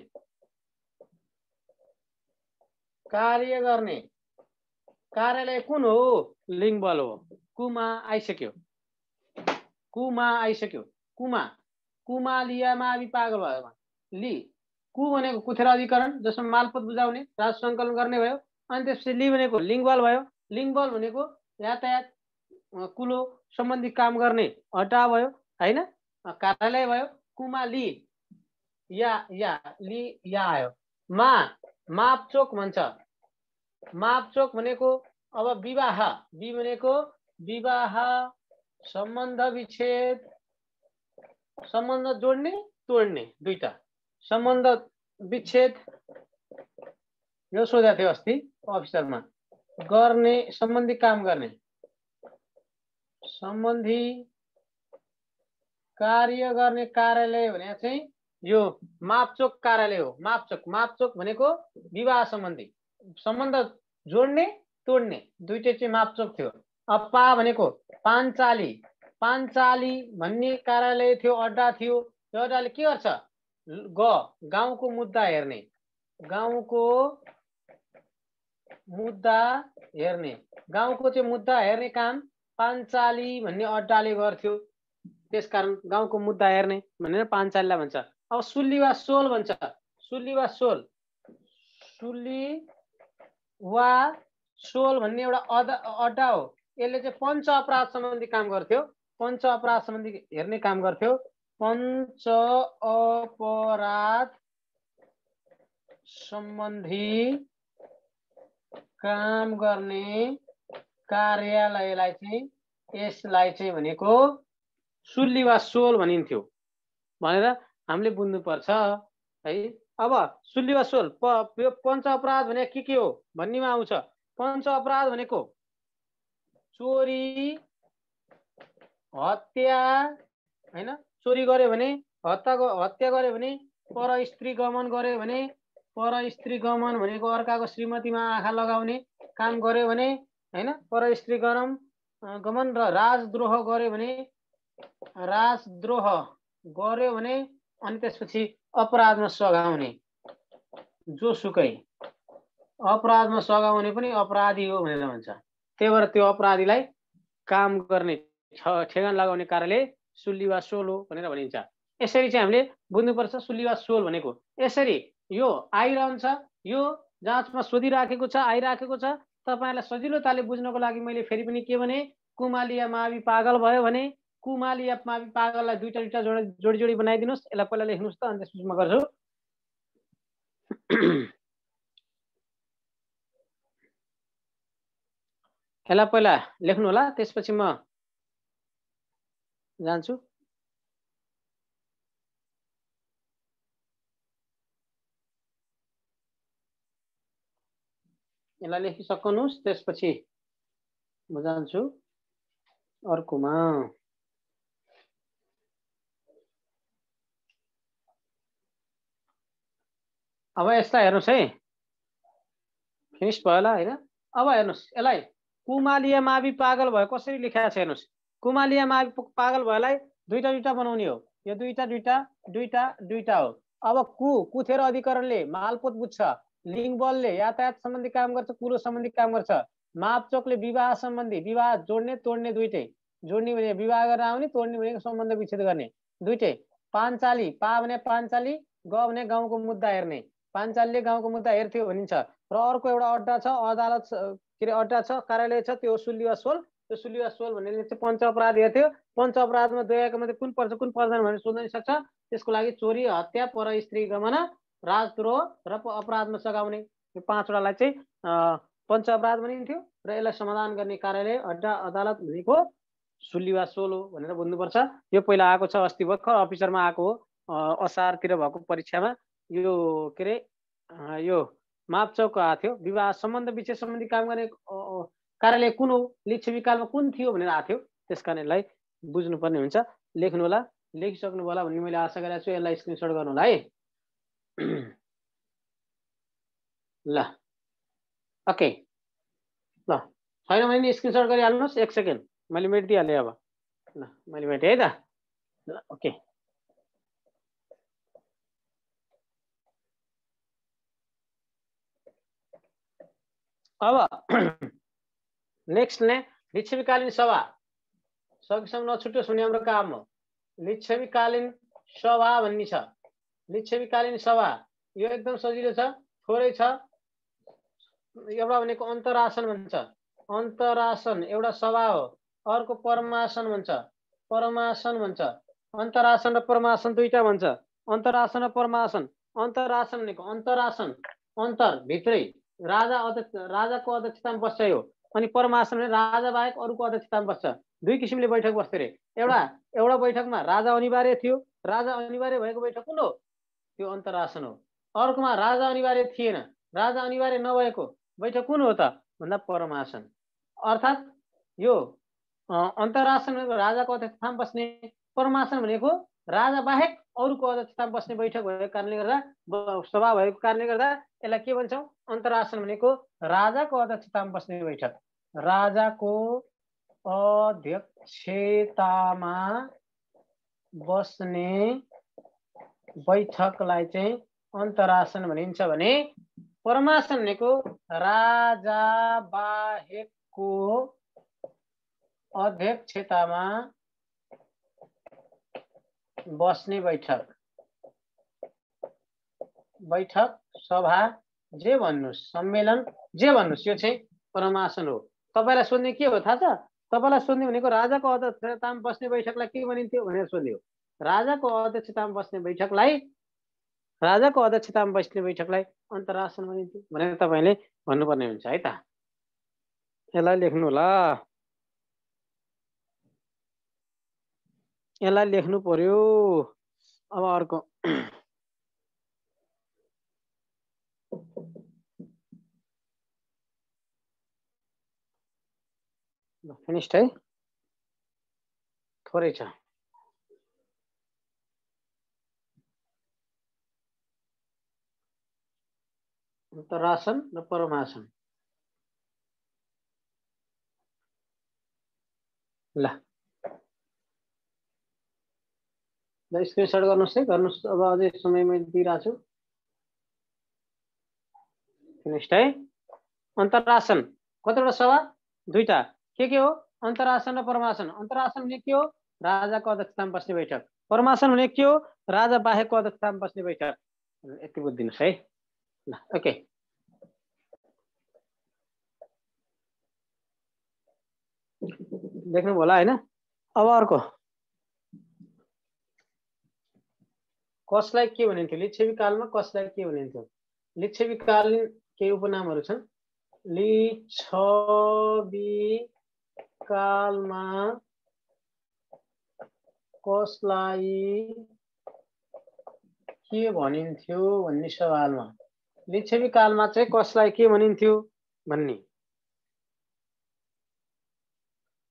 कार्य गर्ने कार्यालय कुन हो, लिङ्गबल हो। कुमा आइसक्यो, कुमा आइसक्यो, कुमा, कुमालिया मावि पागल भयो, लि, कु भनेको कुथेर अधिकरण जसमा मालपोत बुझाउने, राजस्व सङ्कलन गर्ने भयो। अनि त्यसपछि लि भनेको लिङ्गबल भयो, लिङ्गबल भनेको यातायात कुलो सम्बन्धी काम गर्ने अड्डा भयो हैन, कार्यालय भयो। कुमा लि, या लि या आयो। मा, मापचोक भन्छ, मापचोक भनेको अब विवाह, वि भनेको विवाह, सम्बन्ध विच्छेद, सम्बन्ध जोड्ने तोड्ने दुईटा, सम्बन्ध विच्छेद, यो सोधेको थियो अस्ति अफिसरमा, गर्ने सम्बन्धी काम गर्ने, सम्बन्धी कार्य गर्ने कार्यालय भने चाहिँ यो मापचोक कार्यालय हो। मापचोक, मापचोक भनेको विवाह सम्बन्धी, सम्बन्ध जोड्ने तोड्ने दुईटै चाहिँ मापचोक थियो। अब पा भनेको पाञ्चाली, पाञ्चाली भन्ने कार्यालय थियो, अड्डा थियो। त्यो अड्डाले के गर्छ, गाउँको मुद्दा हेर्ने, गाउँको मुद्दा हेर्ने, गाउँको चाहिँ मुद्दा हेर्ने काम पाञ्चाली भन्ने अड्डाले गर्थ्यो। त्यसकारण गाउँको मुद्दा हेर्ने भनेर पाञ्चालीलाई भन्छ। अब सुली वा सोल भन्छ, सुली वा सोल, सुली वा सोल भन्ने एउटा अड्डा हो। यसले चाहिँ पञ्च अपराध सम्बन्धी काम गर्थ्यो, पञ्च अपराध सम्बन्धी हेर्ने काम गर्थ्यो। पञ्च अपराध सम्बन्धी काम गर्ने कार्यालयलाई चाहिँ, यसलाई चाहिँ भनेको सुली वा सोल भनिन्थ्यो भनेर हामीले बुझ्नुपर्छ है। अब सुली वा सोल, पञ्च अपराध भनेको के हो भन्नेमा आउँछ। पञ्च अपराध भनेको चोरी, हत्या हैन, चोरी गर्यो भने, हत्या गर्यो भने, पर स्त्री गमन गर्यो भने, पर स्त्री गमन भनेको अर्काको श्रीमतीमा आँखा लगाउने काम गर्यो भने हैन, पर स्त्री गमन र राजद्रोह गर्यो भने, राजद्रोह गर्यो भने, अनि त्यसपछि अपराधमा सघाउने, जोसुकै अपराधमा सघाउने पनि अपराधी हो भनेर भन्छ। त्यही भएर त्यो अपराधीलाई काम गर्ने ठेगान लगाउने कार्यालय सुली वा सोल हो भनेर भनिन्छ। यसरी चाहिँ हामीले बुझ्नुपर्छ सुली वा सोल भनेको। यसरी यो आइरहन्छ, यो जाँचमा सोधिराखेको छ, आइराखेको छ। तपाईँलाई सजिलोताले बुझ्नको लागि मैले फेरि पनि के भने, कुमालिया मावि पागल भयो भने कुमालिया मावि पागललाई दुईटा दुईटा जोडी जोडी बनाइदिनुस्। यसलाई पहिला लेख्नुस् त, अनि त्यसपछि म गर्छु। यसलाई पहिला लेख्नु होला, त्यसपछि म जान्छु। यसलाई लेखिसक्नुहोस्, त्यसपछि म जान्छु अर्कोमा। अब यसलाई हेर्नुहोस् है, फिनिस भयो होला हैन। अब हेर्नुहोस् यसलाई कुमालिया मावि पागल भयो कसरी लेखेको छ हेर्नुहोस्। कुमालिया मावि पागल भएलाई दुईटा दुईटा बनाउने हो। यो दुईटा दुईटा दुईटा दुईटा हो। अब कुथेर अधिकरणले मालपोत बुझ्छ, लिङ्ग बलले यातायात सम्बन्धी काम गर्छ, कुलो सम्बन्धी काम गर्छ, मापचोकले विवाह सम्बन्धी, विवाह जोड्ने तोड्ने दुईटै, जोड्ने भने विवाह गरेर आउने, तोड्ने भनेको सम्बन्ध विच्छेद गर्ने दुईटै। पाञ्चाली, पा भने पाञ्चाली, ग भने गाउँको मुद्दा हेर्ने, पाञ्चालीले गाउँको मुद्दा हेर्थ्यो भनिन्छ। र अर्को एउटा अड्डा छ, अदालत के अरे अड्डा छ, कार्यालय छ, त्यो सुल्लिवा सोल। त्यो सुल्लिवा सोल भन्ने चाहिँ पञ्च अपराध हेर्थ्यो। पञ्च अपराधमा दुईका मध्ये कुन पर्छ कुन पर्दैन भनेर सोध्न सक्छ। त्यसको लागि चोरी, हत्या, पर स्त्री गमन, राजद्रोह र अपराधमा सघाउने, यो पाँचवटालाई चाहिँ पञ्च अपराध भनिन्थ्यो। र यसलाई समाधान गर्ने कार्यालय, अड्डा, अदालत भनेको सुल्लिवा सोल हो भनेर बुझ्नुपर्छ। यो पहिला आएको छ, अस्ति भर्खर अफिसरमा आएको हो, असारतिर भएको परीक्षामा। यो के अरे यो मापचौक आएको थियो। विवाह सम्बन्ध विच्छेद सम्बन्धी काम गर्ने कार्यालय कुन हो, लिच्छविकालमा कुन थियो भनेर आएको थियो। त्यस कारण यसलाई बुझ्नुपर्ने हुन्छ। लेख्नु होला, लेखिसक्नु होला भन्ने मैले आशा गरेको छु। यसलाई स्क्रिनसट गर्नु होला है। ल ओके, ल छैन भने स्क्रिनसट गरिहाल्नुहोस्। 1 सेकेन्ड मैले मेटिदिइहालेँ। अब ल मैले मेटेँ है त। ल ओके, अब नेक्स्ट ने लिच्छविकालीन सभा। सकेसम्म नछुट्योस् भन्ने हाम्रो काम हो। लिच्छविकालीन सभा भन्ने छ। लिच्छविकालीन सभा यो एकदम सजिलो छ, थोरै छ। एउटा भनेको अन्तरासन भन्छ। अन्तरासन एउटा सभा हो। अर्को परमासन भन्छ, परमासन भन्छ। अन्तरासन र परमासन दुईटा भन्छ। अन्तरासन र परमासन। अन्तरासन भनेको अन्तरासन, अन्तर भित्रै, राजा अध्यक्ष, राजाको अध्यक्षतामा बस्छ यो। अनि परमासन भने राजा बाहेक अरूको अध्यक्षतामा बस्छ। दुई किसिमले बैठक बस्थ्यो रे। एउटा बैठकमा राजा अनिवार्य थियो, राजा अनिवार्य भएको बैठक कुन हो, त्यो अन्तरासन हो। अर्कोमा राजा अनिवार्य थिएन, राजा अनिवार्य नभएको बैठक कुन हो त भन्दा परमासन। अर्थात् यो अन्तरासन भनेको राजाको अध्यक्षतामा बस्ने, परमासन भनेको राजा बाहेक अरूको अध्यक्षतामा बस्ने बैठक भएको कारणले गर्दा, सभा भएको कारणले गर्दा यसलाई के भन्छौँ, अन्तरासन भनेको राजाको अध्यक्षतामा बस्ने बैठक। राजाको अध्यक्षतामा बस्ने बैठकलाई चाहिँ अन्तरासन भनिन्छ भने परमासन भनेको राजा बाहेकको अध्यक्षतामा बस्ने बैठक, बैठक, सभा, जे भन्नुस्, सम्मेलन, जे भन्नुस्, यो चाहिँ परमासन हो। तपाईलाई सोध्ने के हो थाहा छ? तपाईलाई सोध्ने भनेको राजाको अध्यक्षतामा बस्ने बैठकलाई के भनिन्थ्यो भनेर सोध्यो। राजाको अध्यक्षतामा बस्ने बैठकलाई, राजाको अध्यक्षतामा बस्ने बैठकलाई अन्तरासन भनिन्थ्यो भनेर तपाईले भन्नुपर्ने हुन्छ है त। यसलाई लेख्नु होला, यसलाई लेख्नु पर्यो। अब अर्को फिनिस्ड है, थोरै छ। अन्तरासन र परमासन। ल स्क्रिनसट गर्नुहोस् है, गर्नुहोस्। अब अझै समय मैले दिइरहेको छु। फिनिस्ड है। अन्तरासन कतिवटा सभा? दुईटा। के हो? अन्तरासन र परमासन। अन्तरासन भने के हो? राजाको अध्यक्षतामा बस्ने बैठक। परमासन भने के हो? राजा बाहेकको अध्यक्षतामा बस्ने बैठक। यति बुझिदिनुहोस् है। ल ओके, देख्नु होला हैन। अब अर्को कसलाई के भनिन्थ्यो? लिच्छवी कालमा कसलाई के भनिन्थ्यो? लिच्छवी कालीन केही उपनामहरू छन्। लिच्छवी कालमा कसलाई के भनिन्थ्यो भन्ने सवालमा लिच्छवी कालमा चाहिँ कसलाई के भनिन्थ्यो भन्ने,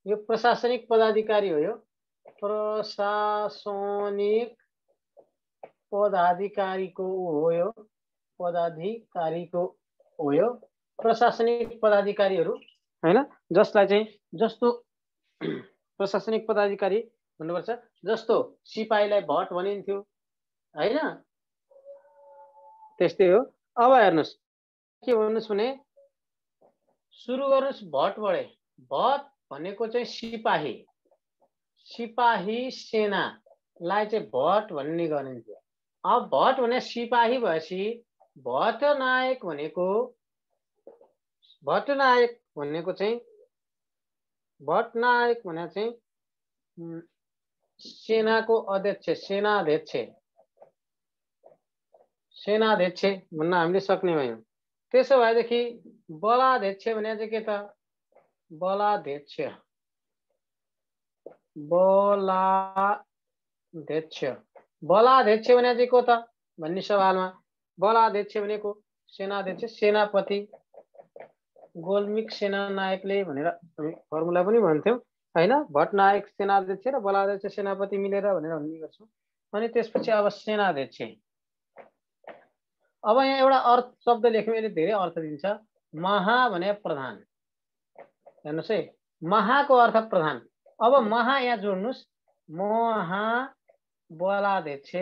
यो प्रशासनिक पदाधिकारी हो। यो प्रशासनिक पदाधिकारीको हो, यो पदाधिकारीको हो। यो प्रशासनिक पदाधिकारीहरू हैन, जसलाई चाहिँ जस्तो प्रशासनिक पदाधिकारी भन्नुपर्छ, जस्तो सिपाहीलाई भट भनिन्थ्यो हैन, त्यस्तै हो। अब हेर्नुस् के भन्नुस् भने सुरु गर्नुस् भटबाटै। भट भनेको चाहिँ सिपाही, सिपाही सेनालाई चाहिँ भट भन्ने गरिन्थ्यो। अब भट भने सिपाही भएपछि भटनायक भनेको चाहिँ भटनायक भने चाहिँ सेनाको अध्यक्ष, सेनाध्यक्ष भन्न हामीले सक्ने भयौँ। त्यसो भएदेखि बलाध्यक्ष भने चाहिँ के त? बलाध्यक्ष भने चाहिँ को त भन्ने सवालमा बलाध्यक्ष भनेको सेनाध्यक्ष, सेनापति, गोल्मिक सेनानायकले भनेर हामी फर्मुला पनि भन्थ्यौँ हैन। भटनायक सेनाध्यक्ष र बलाध्यक्ष सेनापति मिलेर भनेर भन्ने गर्छौँ। अनि त्यसपछि अब सेनाध्यक्ष। अब यहाँ एउटा अर्थ शब्द लेख्यौँ, यसले धेरै अर्थ दिन्छ। महा भने प्रधान, हेर्नुहोस् है, महाको अर्थ प्रधान। अब महा यहाँ जोड्नुस्, महा बलाध्यक्ष,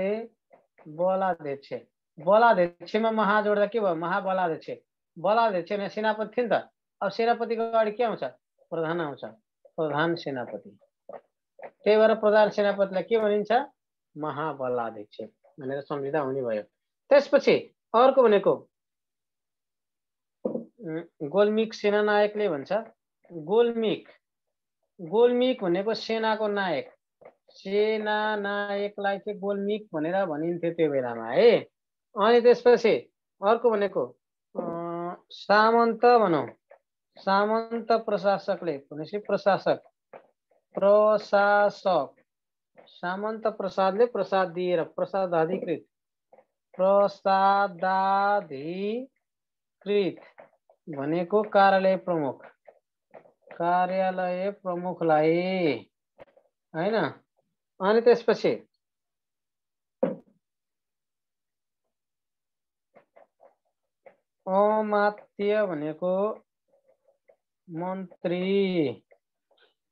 बलाध्यक्षमा महा जोड्दा के भयो? महाबलाध्यक्ष। बलाध्यक्ष भने सेनापति थियो नि त। अब सेनापतिको अगाडि के आउँछ? प्रधान आउँछ, प्रधान सेनापति। त्यही भएर प्रधान सेनापतिलाई के भनिन्छ? महाबलाध्यक्ष भनेर सम्झिँदा हुने भयो। त्यसपछि अर्को भनेको गोल्मिक सेनानायकले भन्छ। गोल्मिक भनेको सेनाको नायक, सेनानायकलाई चाहिँ गोल्मिक भनेर भनिन्थ्यो त्यो बेलामा है। अनि त्यसपछि अर्को भनेको सामन्त भनौँ, सामन्त प्रशासकले भनेपछि प्रशासक, सामन्त प्रसादले प्रसाद दिएर प्रसादाधिकृत भनेको कार्यालय प्रमुखलाई हैन। अनि त्यसपछि अमात्य भनेको मन्त्री,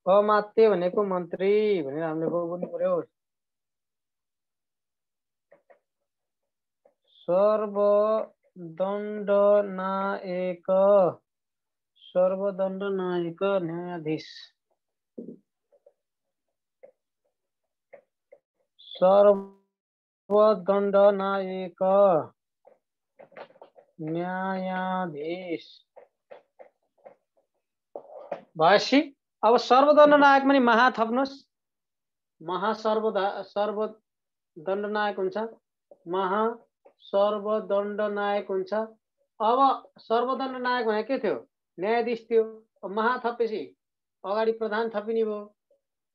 अमात्य भनेको मन्त्री भनेर हामीले बोल्नु पर्यो। सर्वदण्डनायक न्यायाधीश, सर्वदण्डनायक न्यायाधीश भएपछि अब सर्वदण्डनायक पनि महा थप्नुहोस्, महा सर्वदण्डनायक हुन्छ, महा सर्वदण्डनायक हुन्छ। अब सर्वदण्डनायक भने के थियो? न्यायाधीश थियो। अब महा थपेपछि अगाडि प्रधान थपिने भयो,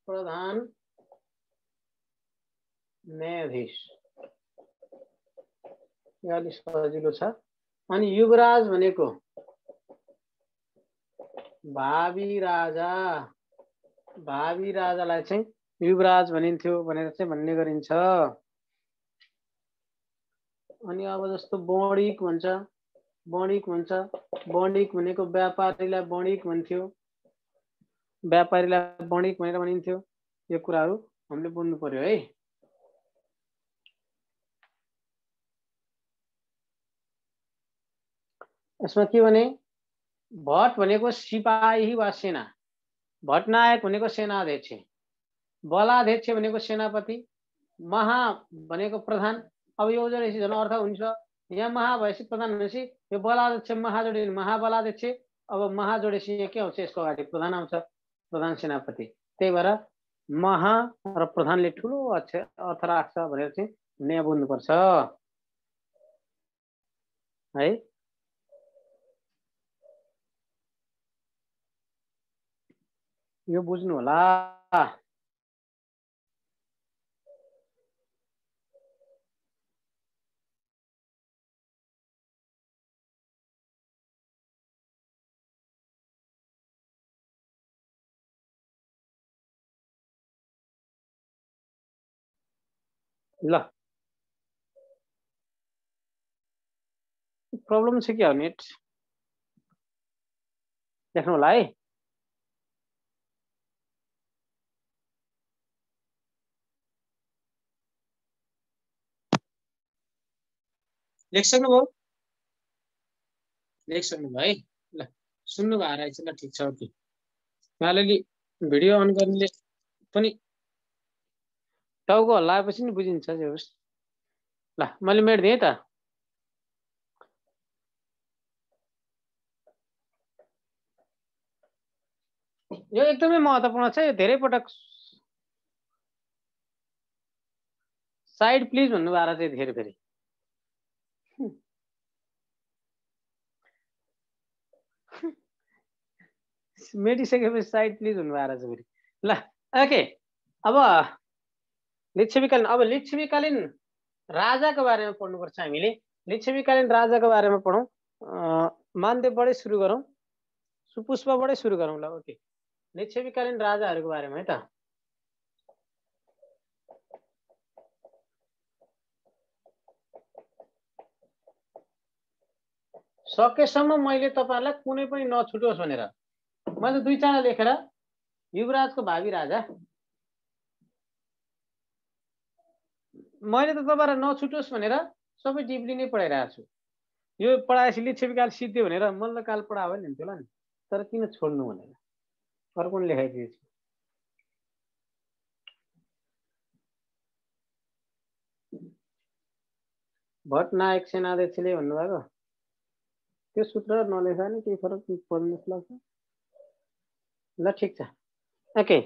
प्रधान न्यायाधीश। यो अलि सजिलो छ। अनि युवराज भनेको भावी राजालाई चाहिँ युवराज भनिन्थ्यो भनेर चाहिँ भन्ने गरिन्छ। अनि अब जस्तो बणिक भन्छ, बणिक भनेको व्यापारीलाई बणिक भन्थ्यो, व्यापारीलाई बणिक भनेर भनिन्थ्यो। यो कुराहरू हामीले बुझ्नु पर्यो है। यसमा के भने भट भनेको सिपाही वा सेना, भटनायक भनेको सेनाध्यक्ष, बलाध्यक्ष भनेको सेनापति, महा भनेको प्रधान। अब यो जोडेपछि झन् अर्थ हुन्छ। यहाँ महा भएपछि प्रधान भनेपछि यो बलाध्यक्ष महा जोडिने महाबलाध्यक्ष। अब महा जोडेपछि यहाँ के आउँछ? यसको अगाडि प्रधान आउँछ, प्रधान सेनापति। त्यही भएर महा र प्रधानले ठुलो अर्थ राख्छ भनेर चाहिँ ने बुझ्नुपर्छ है। यो बुझ्नु होला। ल प्रब्लम छ क्या हो नेट देख्नु होला है। लेखिसक्नुभयो लेखिसक्नुभयो है। ल सुन्नु भएर रहेछ ल ठिक छ ओके। अलिअलि भिडियो अन गर्नेले पनि टाउको हल्लाएपछि नि बुझिन्छ जे होस्। ल मैले मेट दिएँ त। यो एकदमै महत्त्वपूर्ण छ। यो धेरै पटक साइड प्लिज भन्नुभएर चाहिँ धेरै फेरि मेटिसकेपछि साइड प्लिज भन्नुभएर चाहिँ फेरि। ल ओके अब लिच्छवीकालीन अब लिच्छवीकालीन राजाको बारेमा पढ्नुपर्छ हामीले। लिच्छवीकालीन राजाको बारेमा पढौँ। मानदेवबाटै सुरु गरौँ सुपुष्पबाटै सुरु गरौँ ल ओके। लिच्छवीकालीन राजाहरूको बारेमा है त। सकेसम्म मैले तपाईहरुलाई कुनै पनि नछुटोस् भनेर मैले दुई चारवटा लेखेर युवराजको भावी राजा मैले त तपाईहरुलाई नछुटोस् भनेर सबै डिपली नै पढाइरहेको छु। यो पढाएपछि लिच्छवीकाल सिद्धियो भनेर मल्लकाल पढायो नि हुन्थ्यो होला नि, तर किन छोड्नु भनेर अर्कोले लेखाइदिएछु। भट्टनायक सेनाध्यक्षले भन्नुभएको त्यो सूत्र नलेखा नि केही फरक पर्नु लाग्छ। ल ठिक छ ओके।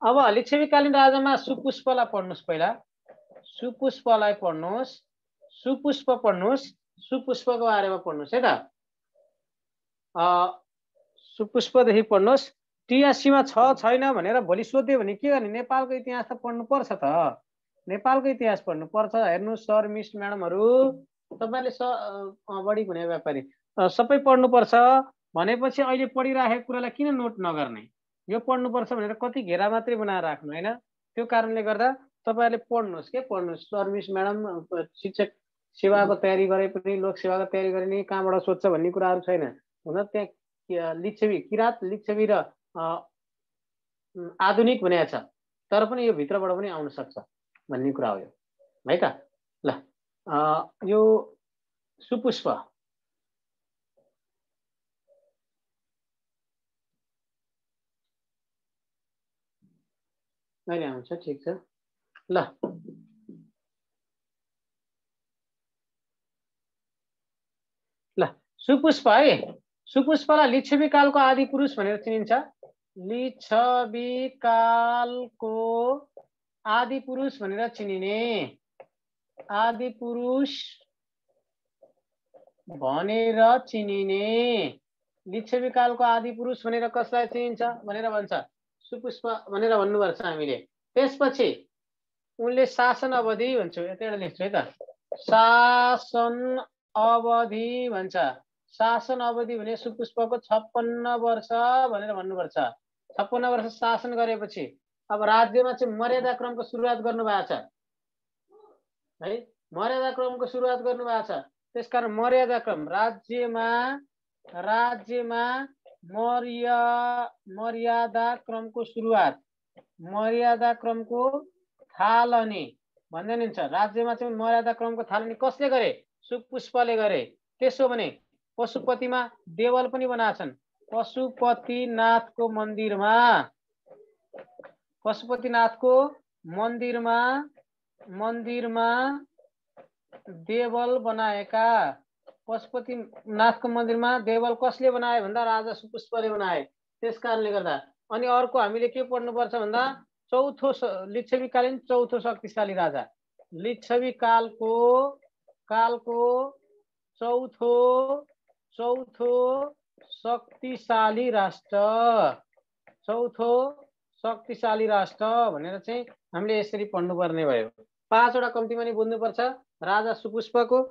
अब लिच्छवीकालीन राजामा सुपुष्पलाई पढ्नुस्। पहिला सुपुष्पलाई पढ्नुस्, सुपुष्प पढ्नुस्, सुपुष्पको बारेमा पढ्नुस् है त। सुपुष्पदेखि पढ्नुस्। टिएससीमा छ छैन भनेर भोलि सोध्यो भने के गर्ने? नेपालको इतिहास त पढ्नु पर्छ त। नेपालको इतिहास पढ्नु पर्छ। हेर्नु सर मिस म्याडमहरु तपाईले बढी हुने व्यापारी सबै पढ्नु पर्छ भनेपछि अहिले पढिराखेको कुरालाई किन नोट नगर्ने? यो पढ्नु पर्छ भनेर कति घेरा मात्रै बनाएर राख्नु हैन। त्यो कारणले गर्दा तपाईहरुले पढ्नुस् के पढ्नुस्। सर मिस म्याडम शिक्षक सेवाको तयारी गरे पनि लोक सेवाको तयारी गरे नि कहाँबाट सोध्छ भन्ने कुराहरु छैन। हुन त्यहाँ लिच्छवी किरात लिच्छवी र आधुनिक भनेको छ, तर पनि यो भित्रबाट पनि आउन सक्छ भन्ने कुरा हो यो है त। ल यो सुपुष्प अहिले आउँछ ठिक छ। ल ल सुपुष्प है। सुपुष्पलाई लिच्छवी कालको आदि पुरुष भनेर चिनिन्छ। लिच्छवी कालको आदि पुरुष भनेर चिनिने, आदि पुरुष भनेर चिनिने, लिच्छवी कालको आदि पुरुष भनेर कसलाई चिनिन्छ भनेर भन्छ? सुपुष्प भनेर भन्नुपर्छ हामीले। त्यसपछि उनले शासन अवधि भन्छ, यतैबाट लेख्छु है त। शासन अवधि भन्छ। शासन अवधि भने सुपुष्पको 56 वर्ष भनेर भन्नुपर्छ। 56 वर्ष शासन गरेपछि अब राज्यमा चाहिँ मर्यादा क्रमको सुरुवात गर्नु भएको छ है। मर्यादा क्रमको सुरुवात गर्नु भएको छ। त्यसकारण मर्यादा क्रम राज्यमा मर्यादा क्रमको सुरुवात, मर्यादा क्रमको थालनी भन्दै नि छ। राज्यमा चाहिँ मर्यादा क्रमको थालनी कसले गरे? सुपुष्पले गरे। त्यसो भने पशुपतिमा देवल पनि बनाछन्। पशुपतिनाथको मन्दिरमा देवल बनाएका। पशुपतिनाथको मन्दिरमा देवल कसले बनाए भन्दा राजा सुपुष्पले बनाए। त्यसकारणले गर्दा अनि अर्को हामीले के पढ्नु पर्छ भन्दा चौथो लिच्छवीकालीन चौथो शक्तिशाली राजा लिच्छवी कालको चौथो शक्तिशाली राष्ट्र, चौथो शक्तिशाली राष्ट्र भनेर चाहिँ हामीले यसरी पढ्नुपर्ने भयो। 5 वटा कम्तीमा नि बुझ्नुपर्छ। राजा सुपुष्पको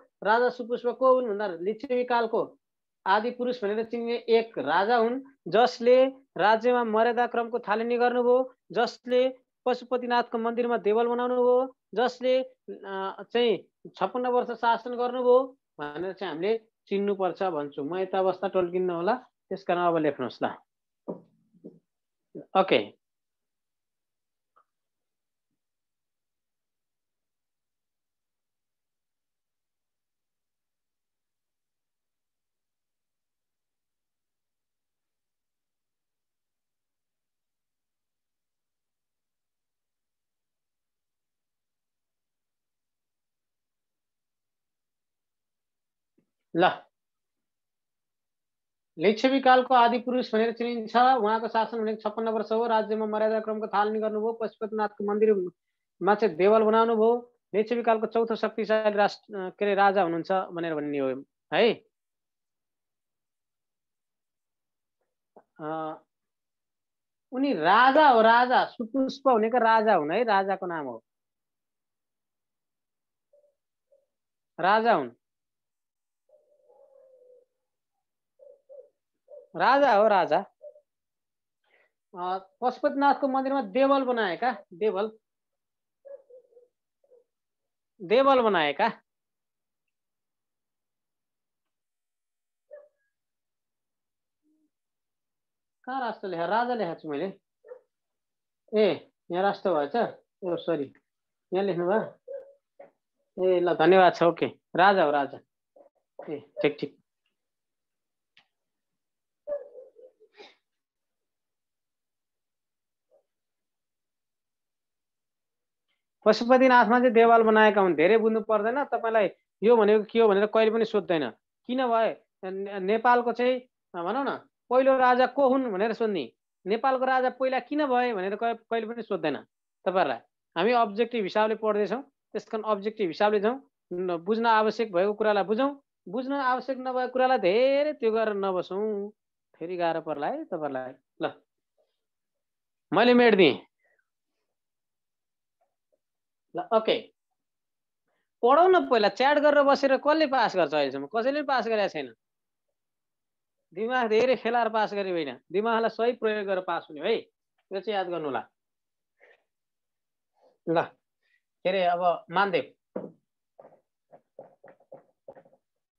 को हुन् भन्दा लिच्छवी कालको आदि पुरुष भनेर चिनिने एक राजा हुन्, जसले राज्यमा मर्यादा क्रमको थालनी गर्नुभयो, जसले पशुपतिनाथको मन्दिरमा देवल बनाउनु भयो, जसले चाहिँ 56 वर्ष शासन गर्नुभयो भनेर चाहिँ हामीले चिन्नुपर्छ भन्छु। म यता अवस्था टल्किन्न होला, त्यसकारण अब लेख्नुहोस् ल। ओके, ल लिच्छवी कालको आदि पुरुष भनेर चिनिन्छ। उहाँको शासन भनेको 56 वर्ष हो। राज्यमा मर्यादा क्रमको थालनी गर्नुभयो, पशुपतिनाथको मन्दिरमा चाहिँ देवल बनाउनु भयो। लिच्छवी कालको चौथो शक्तिशाली राष्ट्र के अरे राजा हुनुहुन्छ भनेर भन्ने हो है। उनी राजा हो, राजा सुपुष्प भनेको राजा हुन् है, राजाको नाम हो, राजा हुन्, राजा हो, राजा। पशुपतिनाथको मन्दिरमा देवल बनाएका, देवल बनाएका। कहाँ राष्ट्र लेखा? राजा लेखाएको छु मैले। ए यहाँ राष्ट्र भएछ, ओ सरी, यहाँ लेख्नु भयो। ए ल धन्यवाद छ। ओके, राजा हो, राजा। ए ठिक ठिक। पशुपतिनाथमा चाहिँ देवाल बनाएका हुन्। धेरै बुझ्नु पर्दैन तपाईँलाई। यो भनेको के हो भनेर कहिले पनि सोध्दैन। किन भए नेपालको चाहिँ भनौँ न पहिलो राजा को हुन् भनेर सोध्ने, नेपालको राजा पहिला किन भए भनेर कहिले पनि सोध्दैन तपाईँहरूलाई। हामी अब्जेक्टिभ हिसाबले पढ्दैछौँ, त्यस कारण अब्जेक्टिभ हिसाबले जाउँ। बुझ्न आवश्यक भएको कुरालाई बुझौँ, बुझ्न आवश्यक नभएको कुरालाई धेरै त्यो गरेर नबसौँ, फेरि गाह्रो पर्ला है तपाईँहरूलाई। ल मैले मेट दिएँ ल। ओके, पढौँ न पहिला। च्याट गरेर बसेर कसले पास गर्छ? अहिलेसम्म कसैले पास गरेको छैन। दिमाग धेरै खेलाएर पास गरे होइन, दिमागलाई सही प्रयोग गरेर पास हुने है, त्यो चाहिँ याद गर्नु होला। ल के अरे अब मानदेव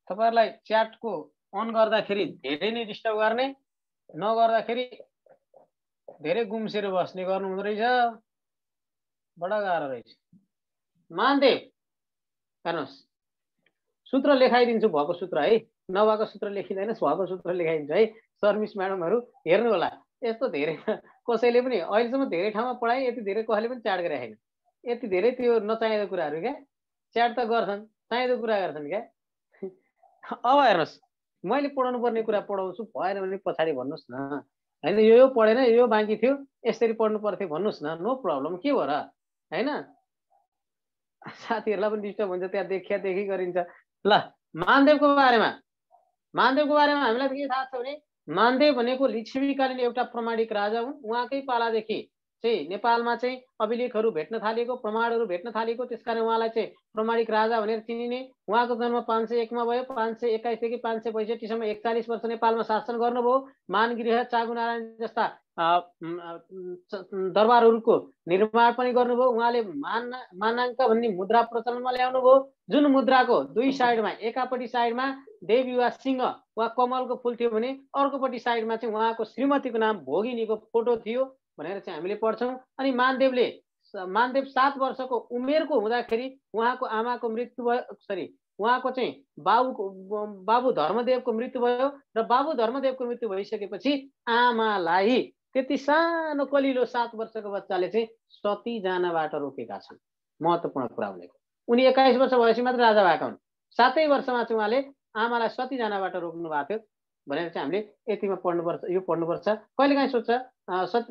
तपाईँहरूलाई च्याटको अन गर्दाखेरि धेरै नै डिस्टर्ब गर्ने, नगर्दाखेरि धेरै गुम्सेर बस्ने गर्नु हुँदो रहेछ, बडा गाह्रो रहेछ। मानदेव हेर्नुहोस्, सूत्र लेखाइदिन्छु, भएको सूत्र है, नभएको सूत्र लेखिँदैन, भएको सूत्र लेखाइदिन्छु है। सर मिस म्याडमहरू हेर्नु होला। यस्तो धेरै कसैले पनि अहिलेसम्म धेरै ठाउँमा पढाएँ, यति धेरै कसैले पनि च्याट गरेको छैन। यति धेरै त्यो नचाहिँदो कुराहरू क्या, च्याट त गर्छन्, चाहिँदो कुरा गर्छन् क्या। अब हेर्नुहोस्, मैले पढाउनु पर्ने कुरा पढाउँछु, भएन भने पछाडि भन्नुहोस् न, होइन यो पढेन, यो बाँकी थियो, यसरी पढ्नु पर्थ्यो भन्नुहोस् न, नो प्रब्लम, के हो र, होइन। साथीहरूलाई पनि डिस्टर्ब हुन्छ, त्यहाँ देखी गरिन्छ। ल मानदेवको बारेमा हामीलाई के थाहा छ भने मानदेव भनेको लिच्छवीकालीन एउटा प्रमाणिक राजा हुन्। उहाँकै पालादेखि चाहिँ नेपालमा चाहिँ अभिलेखहरू भेट्न थालेको, प्रमाणहरू भेट्न थालेको, त्यसकारण उहाँलाई चाहिँ प्रमाणिक राजा भनेर चिनिने। उहाँको जन्म 501 मा भयो। 521 देखि 562 सम्म 41 वर्ष नेपालमा शासन गर्नुभयो। मानगृह, चागुनारायण जस्ता दरबारहरूको निर्माण पनि गर्नुभयो। उहाँले मानाङ्क भन्ने मुद्रा प्रचलनमा ल्याउनु भयो, जुन मुद्राको दुई साइडमा, एकापट्टि साइडमा देवी वा सिंह वा कमलको फुल थियो भने अर्कोपट्टि साइडमा चाहिँ उहाँको श्रीमतीको नाम भोगिनीको फोटो थियो भनेर चाहिँ हामीले पढ्छौँ। अनि मानदेव 7 वर्षको उमेरको हुँदाखेरि उहाँको आमाको मृत्यु भयो, सरी उहाँको चाहिँ बाबु धर्मदेवको मृत्यु भयो। र बाबु धर्मदेवको मृत्यु भइसकेपछि आमालाई त्यति सानो कलिलो 7 वर्षको बच्चाले चाहिँ सती जानबाट रोकेका छन्। महत्त्वपूर्ण कुरा भनेको उनी 21 वर्ष भएपछि मात्र राजा भएका हुन्। 7 वर्षमा चाहिँ उहाँले आमालाई सती जानबाट रोक्नु भएको थियो भनेर चाहिँ हामीले यतिमा पढ्नुपर्छ, यो पढ्नुपर्छ। कहिलेकाहीँ सोध्छ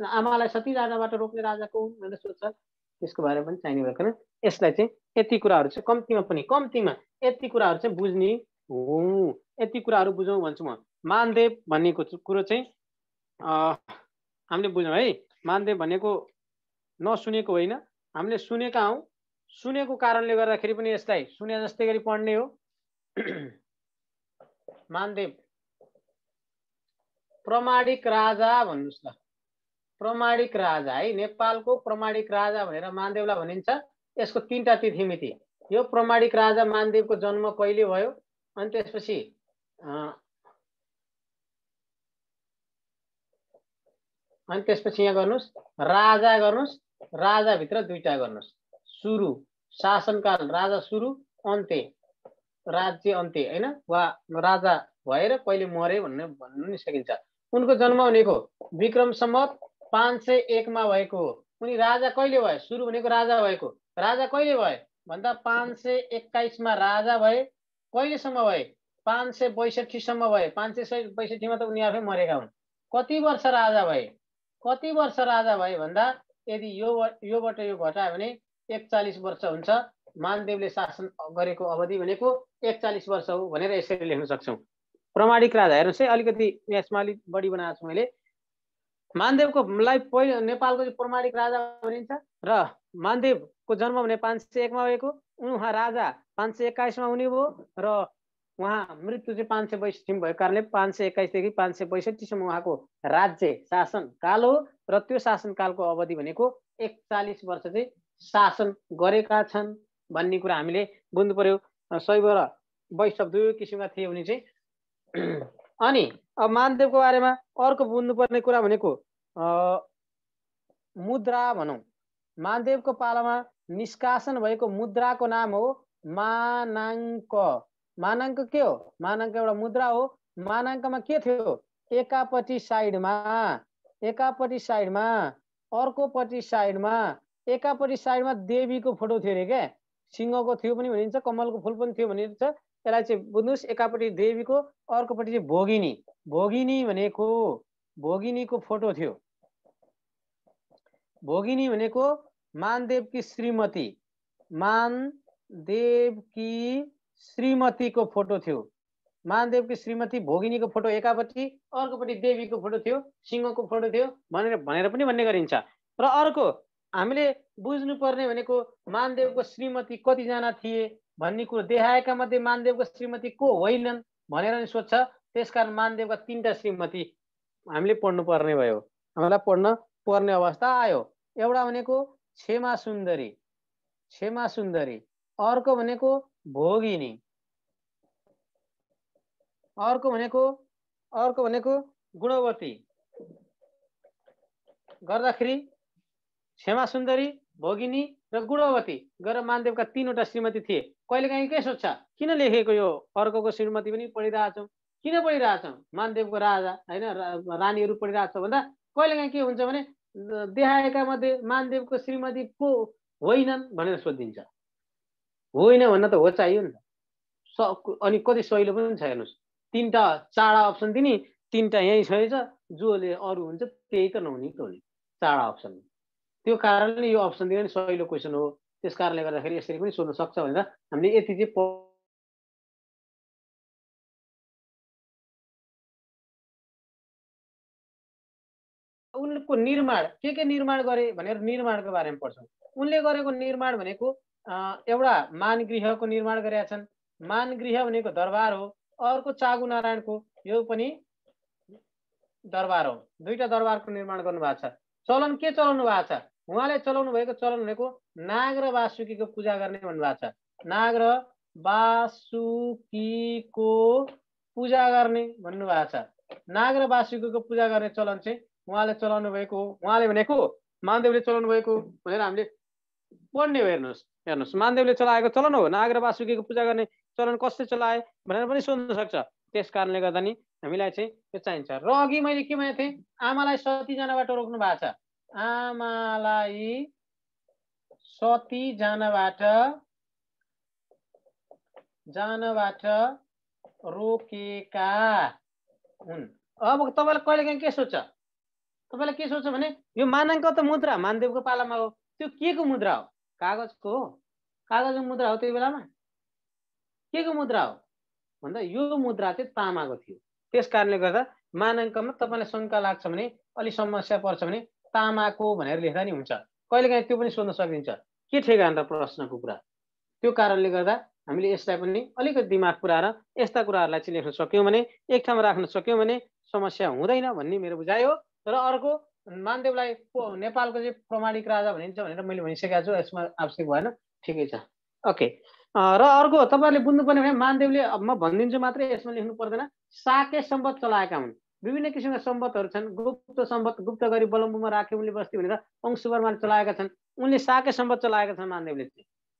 आमालाई सती जानबाट रोक्ने राजा को हुन् भनेर सोध्छ, त्यसको बारेमा पनि चाहिने भएको छैन। यसलाई चाहिँ यति कुराहरू चाहिँ कम्तीमा यति कुराहरू चाहिँ बुझ्ने हो। यति कुराहरू बुझौँ भन्छु म। मानदेव भन्नेको कुरो चाहिँ हामीले बुझौँ है। मानदेव भनेको नसुनेको होइन, हामीले सुनेका हौँ। सुनेको कारणले गर्दाखेरि पनि यसलाई सुने जस्तै गरी पढ्ने हो। मानदेव प्रमाणिक राजा भन्नुस् ल। प्रमाणिक राजा है, नेपालको प्रमाणिक राजा भनेर मानदेवलाई भनिन्छ। यसको 3टा तिथिमिति। यो प्रमाणिक राजा मानदेवको जन्म कहिले भयो, अनि त्यसपछि यहाँ गर्नुस् राजा गर्नुस्। राजाभित्र 2टा गर्नुस्। सुरु शासनकाल राजा सुरु, अन्त्य राज्य अन्त्य हैन, वा राजा भएर कहिले मरे भन्नु नि सकिन्छ। उनको जन्म भनेको विक्रम सम्वत 501 मा भएको हो। उनी राजा कहिले भए? सुरु भनेको राजा भएको। राजा कहिले भए भन्दा 521 मा राजा भए। कहिलेसम्म भए? 562 सम्म भए। 562 मा त उनी आफै मरेका हुन्। कति वर्ष राजा भए? कति वर्ष राजा भए भन्दा यदि योबाट यो घटायो भने 41 वर्ष हुन्छ। मानदेवले शासन गरेको अवधि भनेको 41 वर्ष हो भनेर यसरी लेख्न सक्छौं। प्रमाणिक राजा हेर्नुस् है, अलिकति यसमा अलिक बढी बनाएको छु मैले। मानदेवको लाई पहिलो नेपालको प्रमाणिक राजा भनिन्छ र मानदेवको जन्म भने 501 मा भएको। उहाँ राजा 521 मा हुने भयो र उहाँ मृत्यु चाहिँ 562 भएको कारणले 521 देखि 562 सम्म उहाँको राज्य शासन काल हो र त्यो शासन कालको अवधि भनेको 41 वर्ष चाहिँ शासन गरेका छन् भन्ने कुरा हामीले बुझ्नु पर्यो। शैव र वैष्णव दुवै किसिमका थिए भने चाहिँ। अनि अब मानदेवको बारेमा अर्को बुझ्नुपर्ने कुरा भनेको मुद्रा भनौं। मानदेवको पालामा निष्कासन भएको मुद्राको नाम हो मानाङ्क। मानाङ्क के हो? मानाङ्क एउटा मुद्रा हो। मानाङ्कमा के थियो? एकापट्टि साइडमा अर्कोपट्टि साइडमा एकापट्टि साइडमा देवीको फोटो थियो रे क्या। सिंहको थियो पनि भनिन्छ, कमलको फूल पनि थियो भनिन्छ। यसलाई चाहिँ बुझ्नुस्, एकापट्टि देवीको अर्कोपट्टि चाहिँ भोगिनी। भोगिनी भनेको भोगिनीको फोटो थियो। भोगिनी भनेको मानदेवकी श्रीमती, मानदेवकी श्रीमतीको फोटो थियो। मानदेवकी श्रीमती भोगिनीको फोटो एकापट्टि, अर्कोपट्टि देवीको फोटो थियो, सिंहको फोटो थियो भनेर पनि भन्ने गरिन्छ। र अर्को हामीले बुझ्नुपर्ने भनेको मानदेवको श्रीमती कतिजना थिए भन्ने कुरो देखाएका मध्ये मानदेवको श्रीमती को होइनन् भनेर नि सोध्छ। त्यसकारण मानदेवका 3टा श्रीमती हामीले पढ्नु पर्ने भयो, हामीलाई पढ्न पर्ने अवस्था आयो। एउटा भनेको क्षेमा सुन्दरी, अर्को भनेको भोगिनी, अर्को भनेको गुणवती। गर्दाखेरि क्षेमा सुन्दरी, भोगिनी र गुणवती गरेर मानदेवका 3वटा श्रीमती थिए। कहिलेकाहीँ के सोध्छ, किन लेखेको यो अर्कोको श्रीमती पनि पढिरहेछौँ, किन पढिरहेछौँ? मानदेवको राजा हैन रानीहरू पढिरहेछ भन्दा कहिलेकाहीँ के हुन्छ भने देखाएका मध्ये मानदेवको श्रीमती को होइनन् भनेर सोधिन्छ। होइन भन्न त हो चाहियो नि त। अनि कति सहिलो पनि छ हेर्नुस्। 3टा 4 अप्सन दिने, 3टा यही छैछ, जोले अरू हुन्छ त्यही त नहुने त हो नि 4 अप्सन। त्यो कारणले यो अप्सन दिने सहिलो क्वेसन हो। त्यस कारणले गर्दाखेरि यसरी पनि सोध्न सक्छ भनेर हामीले यति चाहिँ उनको निर्माण के निर्माण गरे भनेर निर्माणको बारेमा पढ्छौँ। उनले गरेको निर्माण भनेको एउटा मानगृहको निर्माण गरेका छन्। मानगृह भनेको दरबार हो। अर्को चागु नारायणको यो पनि दरबार हो। 2टा दरबारको निर्माण गर्नु भएको छ। चलन के चलाउनु भएको छ? उहाँले चलाउनु भएको चलन भनेको नाग र वासुकीको पूजा गर्ने भन्नुभएको छ। नाग र वासुकीको पूजा गर्ने भन्नुभएको छ। नाग र वासुकीको पूजा गर्ने चलन चाहिँ उहाँले चलाउनु भएको, उहाँले भनेको मानदेवले चलाउनु भएको भनेर हामीले पढ्ने हो। हेर्नुस् मानदेवले चलाएको चलन हो। नाग र वासुकीको पूजा गर्ने चलन कसले चलाए भनेर पनि सोध्न सक्छ। त्यस कारणले गर्दा नि हामीलाई चाहिँ यो चाहिन्छ। र अघि मैले के भनेको थिएँ? आमालाई सती जानबाट रोक्नु भएको छ। आमालाई सती जानबाट रोकेका हुन्। अब तपाईलाई कहिलेकाहीँ के सोध्छ? तपाईलाई के सोध्छ भने यो मानाङ्क त मुद्रा मानदेवको पालामा हो, त्यो के को मुद्रा हो? कागजको हो? कागजको मुद्रा हो त्यही बेलामा? के को मुद्रा हो भन्दा यो मुद्रा चाहिँ तामाको थियो। त्यस कारणले गर्दा मानाङ्कमा तपाईँलाई शङ्का लाग्छ भने, अलि समस्या पर्छ भने तामाको भनेर लेख्दा नि हुन्छ। कहिलेकाहीँ त्यो पनि सोध्न सकिन्छ, के ठेगान र प्रश्नको कुरा। त्यो कारणले गर्दा हामीले यसलाई पनि अलिकति दिमाग पुऱ्याएर यस्ता कुराहरूलाई चाहिँ लेख्न सक्यौँ भने, एक ठाउँमा राख्न सक्यौँ भने समस्या हुँदैन भन्ने मेरो बुझाइ हो। र अर्को, मानदेवलाई नेपालको चाहिँ प्रमाणिक राजा भनिन्छ भनेर मैले भनिसकेको छु, यसमा आवश्यक भएन, ठिकै छ। ओके। र अर्को तपाईँहरूले बुझ्नुपर्ने भने मानदेवले, म भनिदिन्छु मात्रै, यसमा लेख्नु पर्दैन, साके सम्बत चलाएका हुन्। विभिन्न किसिमका सम्बतहरू छन्। गुप्त सम्बत, गुप्त गरी बलम्बुमा राखे उनले बस्ती भनेर अंशुवर्माले चलाएका छन्। उनले साके सम्बत चलाएका छन् मानदेवले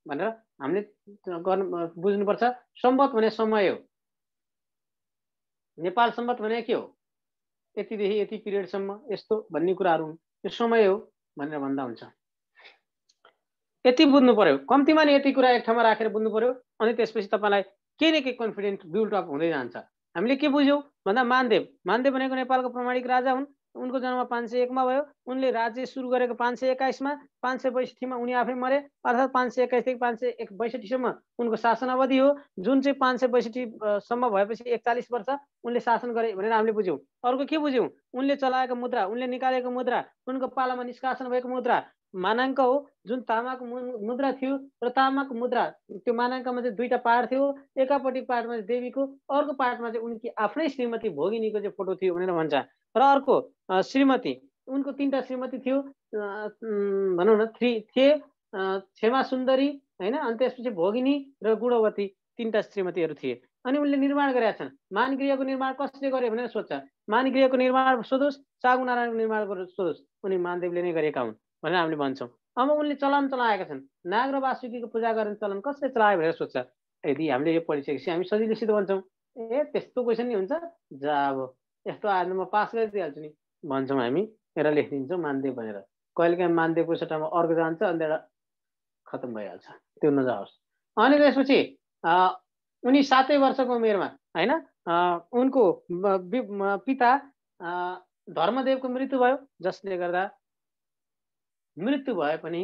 भनेर हामीले गर्नु बुझ्नुपर्छ। सम्बत भने समय हो। नेपाल सम्बत भने के हो? यतिदेखि यति पिरियडसम्म यस्तो भन्ने कुराहरू यो समय हो भनेर भन्दा हुन्छ। यति बुझ्नु पर्यो, कम्तीमा नि यति कुरा एक ठाउँमा राखेर बुझ्नु पर्यो। अनि त्यसपछि तपाईँलाई केही न केही कन्फिडेन्ट बिल्ड अप हुँदै जान्छ। हामीले के बुझ्यौँ भन्दा मानदेव भनेको नेपालको प्रमाणिक राजा हुन्। उनको जन्म 501 मा भयो। उनले राज्य सुरु गरेको 521 मा, 562 मा उनी आफै मरे। अर्थात् 521 देखि 562 सम्म उनको शासन अवधि हो, जुन चाहिँ 562 सम्म भएपछि 41 वर्ष उनले शासन गरे भनेर हामीले बुझ्यौँ। अर्को के बुझ्यौँ? उनले चलाएको मुद्रा, उनले निकालेको मुद्रा, उनको पालामा निष्कासन भएको मुद्रा मानाङ्क हो, जुन तामाको मुद्रा थियो। र तामाको मुद्रा त्यो मानाङ्कमा चाहिँ दुईटा पार्ट थियो। एकापट्टि पार्टमा चाहिँ देवीको, अर्को पार्टमा चाहिँ उनकी आफ्नै श्रीमती भोगिनीको चाहिँ फोटो थियो भनेर भन्छ। र अर्को श्रीमती, उनको 3टा श्रीमती थियो, भनौँ न 3 थिए, क्षमा सुन्दरी हैन, अनि त्यसपछि भोगिनी र गुणवती 3टा श्रीमतीहरू थिए। अनि उनले निर्माण गरेका छन्। मानगृहको निर्माण कसले गरे भनेर सोध्छ। मानगृहको निर्माण सोधोस्, चागु नारायणको निर्माण सोधोस्, उनी मानदेवले नै गरेका हुन् भनेर हामीले भन्छौँ। अब उनले चलन चलाएका छन्। नाग र वासुकीको पूजा गर्ने चलन कसले चलायो भनेर सोध्छ। यदि हामीले यो पढिसकेपछि हामी सजिलैसित भन्छौँ, ए त्यस्तो क्वेसन नि हुन्छ, जा अब यस्तो आएन म पास गरिदिइहाल्छु नि भन्छौँ हामी र लेखिदिन्छौँ मानदेव भनेर। कहिलेकाहीँ मानदेवको सट्टामा अर्को जान्छ, अनि त्यहाँबाट खतम भइहाल्छ, त्यो नजाओस्। अनि त्यसपछि उनी 7 वर्षको उमेरमा हैन, उनको पिता धर्मदेवको मृत्यु भयो, जसले गर्दा मृत्यु भए पनि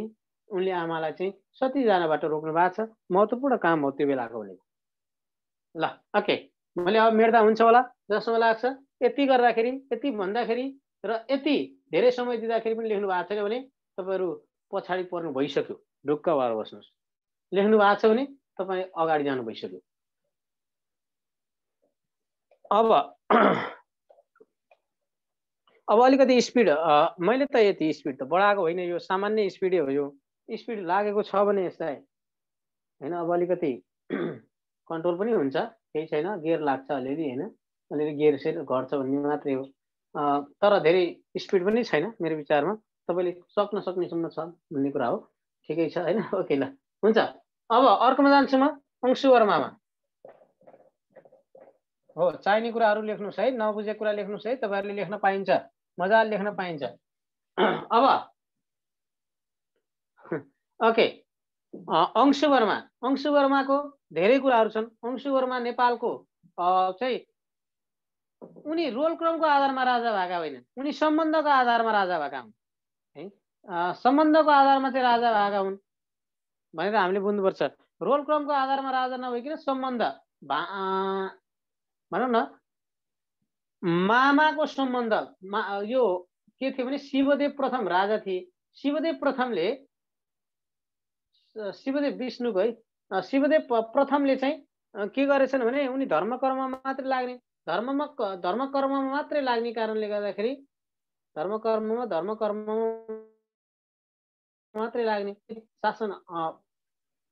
उनले आमालाई चाहिँ सती जानबाट रोक्नु भएको छ। महत्त्वपूर्ण काम हो त्यो बेलाको उनले। ल ओके, मैले अब मेट्दा हुन्छ होला जस्तो मलाई लाग्छ। यति गर्दाखेरि, यति भन्दाखेरि र यति धेरै समय दिँदाखेरि पनि लेख्नु भएको छैन भने तपाईँहरू पछाडि पर्नु भइसक्यो। ढुक्क भएर बस्नुहोस्। लेख्नु भएको छ भने तपाईँ अगाडि जानु भइसक्यो। अब अलिकति स्पिड, मैले त यति स्पिड त बढाएको होइन, यो सामान्य स्पिडै हो। यो स्पिड लागेको छ भने यसलाई हैन, अब अलिकति कन्ट्रोल पनि हुन्छ, केही छैन। गियर लाग्छ अलिअलि हैन, अलिअलि गियर सेयर घट्छ भन्ने मात्रै हो। तर धेरै स्पिड पनि छैन मेरो विचारमा। तपाईँले सक्न सक्नेसम्म छ भन्ने कुरा हो। ठिकै छ हैन। ओके, ल हुन्छ। अब अर्कोमा जान्छु म, अंशुवर्मामा हो। चाहिने कुराहरू लेख्नुहोस् है, नबुझेको कुरा लेख्नुहोस् है। तपाईँहरूले लेख्न पाइन्छ, मजाले लेख्न पाइन्छ। अब ओके, अंशुवर्माको धेरै कुराहरू छन्। अंशुवर्मा नेपालको चाहिँ उनी रोल क्रमको आधारमा राजा भएका होइनन्, उनी सम्बन्धको आधारमा राजा भएका हुन् है। सम्बन्धको आधारमा चाहिँ राजा भएका हुन् भनेर हामीले बुझ्नुपर्छ। रोल क्रमको आधारमा राजा नभइकन सम्बन्ध, भनौँ न मामाको सम्बन्ध। यो के थियो भने शिवदेव प्रथम राजा थिए। शिवदेव प्रथमले, शिवदेव विष्णुको है, शिवदेव प्रथमले चाहिँ के गरेछन् भने उनी धर्मकर्ममा मात्रै लाग्ने, धर्मकर्ममा मात्रै लाग्ने कारणले गर्दाखेरि धर्मकर्ममा मात्रै लाग्ने शासन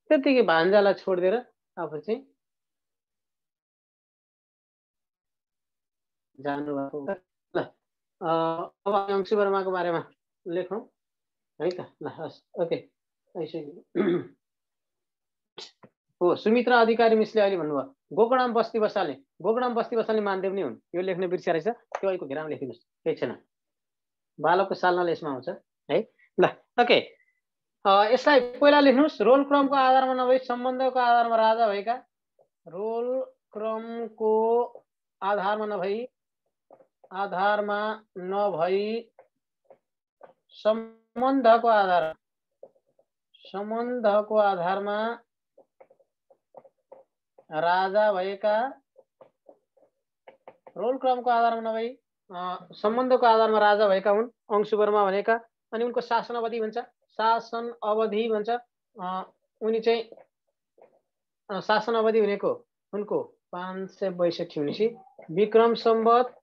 त्यतिकै भान्जालाई छोडिदिएर आफू चाहिँ जानुभएको। ल अब अंशुवर्माको बारेमा लेखौँ है त। ल हस्, ओके। हो, सुमित्रा अधिकारी मिसले अहिले भन्नुभयो गोकर्णम बस्ती बसाल्ने मानदेव नै हुन्। यो लेख्ने बिर्सिया रहेछ, त्यो अहिलेको घेरामा लेखिदिनुहोस्, केही छैन। बालकको सालनाले यसमा आउँछ है। ल ओके, यसलाई पहिला लेख्नुहोस्। रोल क्रमको आधारमा नभई सम्बन्धको आधारमा राजा भएका, रोल क्रमको आधारमा नभई सम्बन्धको आधार सम्बन्धको आधारमा राजा भएका, रोल क्रमको आधारमा नभई सम्बन्धको आधारमा राजा भएका हुन् अंशुवर्मा भनेका। अनि उनको शासन अवधि भन्छ, शासन अवधि भन्छ। उनी चाहिँ शासन अवधि भनेको उनको 562 भनेपछि विक्रम सम्वत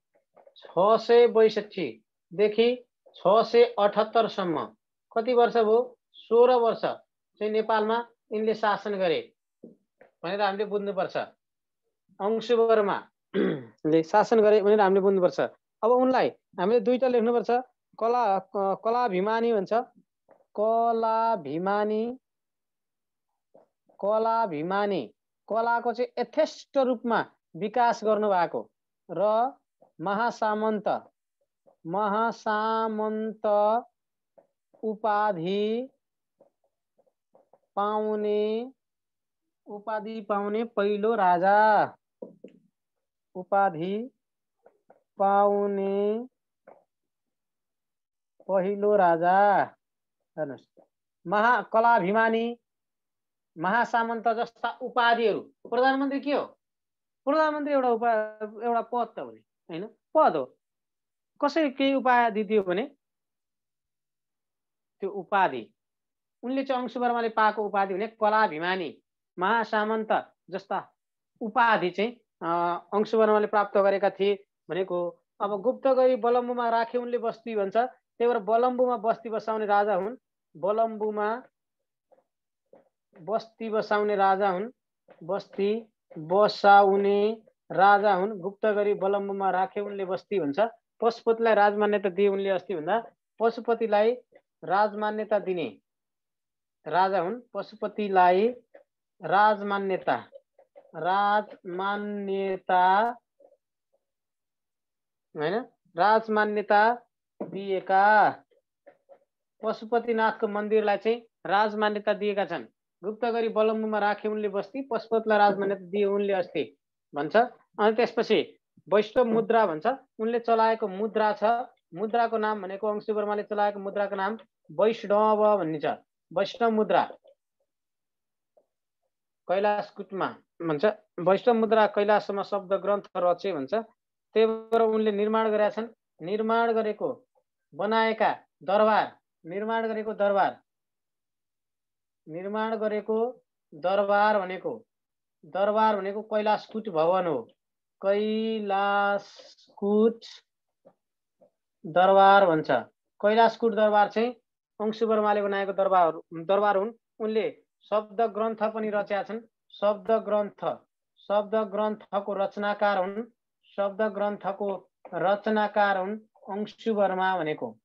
662 देखि 678 सम्म कति वर्ष भयो? 16 वर्ष चाहिँ नेपालमा यिनले शासन गरे भनेर हामीले बुझ्नुपर्छ। अंशुवर्माले शासन गरे भनेर हामीले बुझ्नुपर्छ। अब उनलाई हामीले दुईटा लेख्नुपर्छ, कलाभिमानी भन्छ, कलाभिमानी। कलाभिमानी कलाको चाहिँ यथेष्ट रूपमा विकास गर्नुभएको र महासामन्त, महासामन्त उपाधि पाउने पहिलो राजा, उपाधि पाउने पहिलो राजा। हेर्नुस्, महाकलाभिमानी, महासामन्त जस्ता उपाधिहरू। प्रधानमन्त्री के हो? प्रधानमन्त्री एउटा पद त हो नि, हैन? पद हो। कसरी केही उपाधि दियो भने त्यो उपाधि उनले चाहिँ अंशुवर्माले पाएको उपाधि भने कलाभिमानी, महासामन्त जस्ता उपाधि चाहिँ अंशुवर्माले प्राप्त गरेका थिए भनेको। अब गुप्त गरी बलम्बुमा राखे उनले बस्ती भन्छ, त्यही भएर बलम्बुमा बस्ती बसाउने राजा हुन्, बलम्बुमा बस्ती बसाउने राजा हुन्, बस्ती बसाउने राजा हुन्। गुप्त गरी बलम्बुमा राखे उनले बस्ती भन्छ। पशुपतिलाई राजमान्यता दिए उनले अस्ति भन्दा। पशुपतिलाई राजमान्यता दिने राजा हुन्, पशुपतिलाई राजमान्यता हैन, राजमान्यता दिएका। पशुपतिनाथको मन्दिरलाई चाहिँ राजमान्यता दिएका छन्। गुप्त गरी बलम्बुमा राखे उनले बस्ती, पशुपतिलाई राजमान्यता दिए उनले अस्ति भन्छ। अनि त्यसपछि वैष्णव मुद्रा भन्छ, उनले चलाएको मुद्रा छ। मुद्राको नाम भनेको अंशुवर्माले चलाएको मुद्राको नाम वैष्णव भन्ने छ। वैष्णव मुद्रा कैलाशकूटमा भन्छ, वैष्णव मुद्रा कैलाशमा शब्द ग्रन्थ रचे भन्छ। त्यही भएर उनले निर्माण गरेका छन्। निर्माण गरेको, बनाएका दरबार, निर्माण गरेको दरबार, निर्माण गरेको दरबार भनेको कैलाशकूट भवन हो। कैलाशकूट दरबार भन्छ। कैलाशकूट दरबार चाहिँ अंशुवर्माले बनाएको दरबार हुन्। उनले शब्द ग्रन्थ पनि रचेका छन्। शब्द ग्रन्थको रचनाकार हुन्। शब्द ग्रन्थको रचनाकार हुन् अंशुवर्मा भनेको।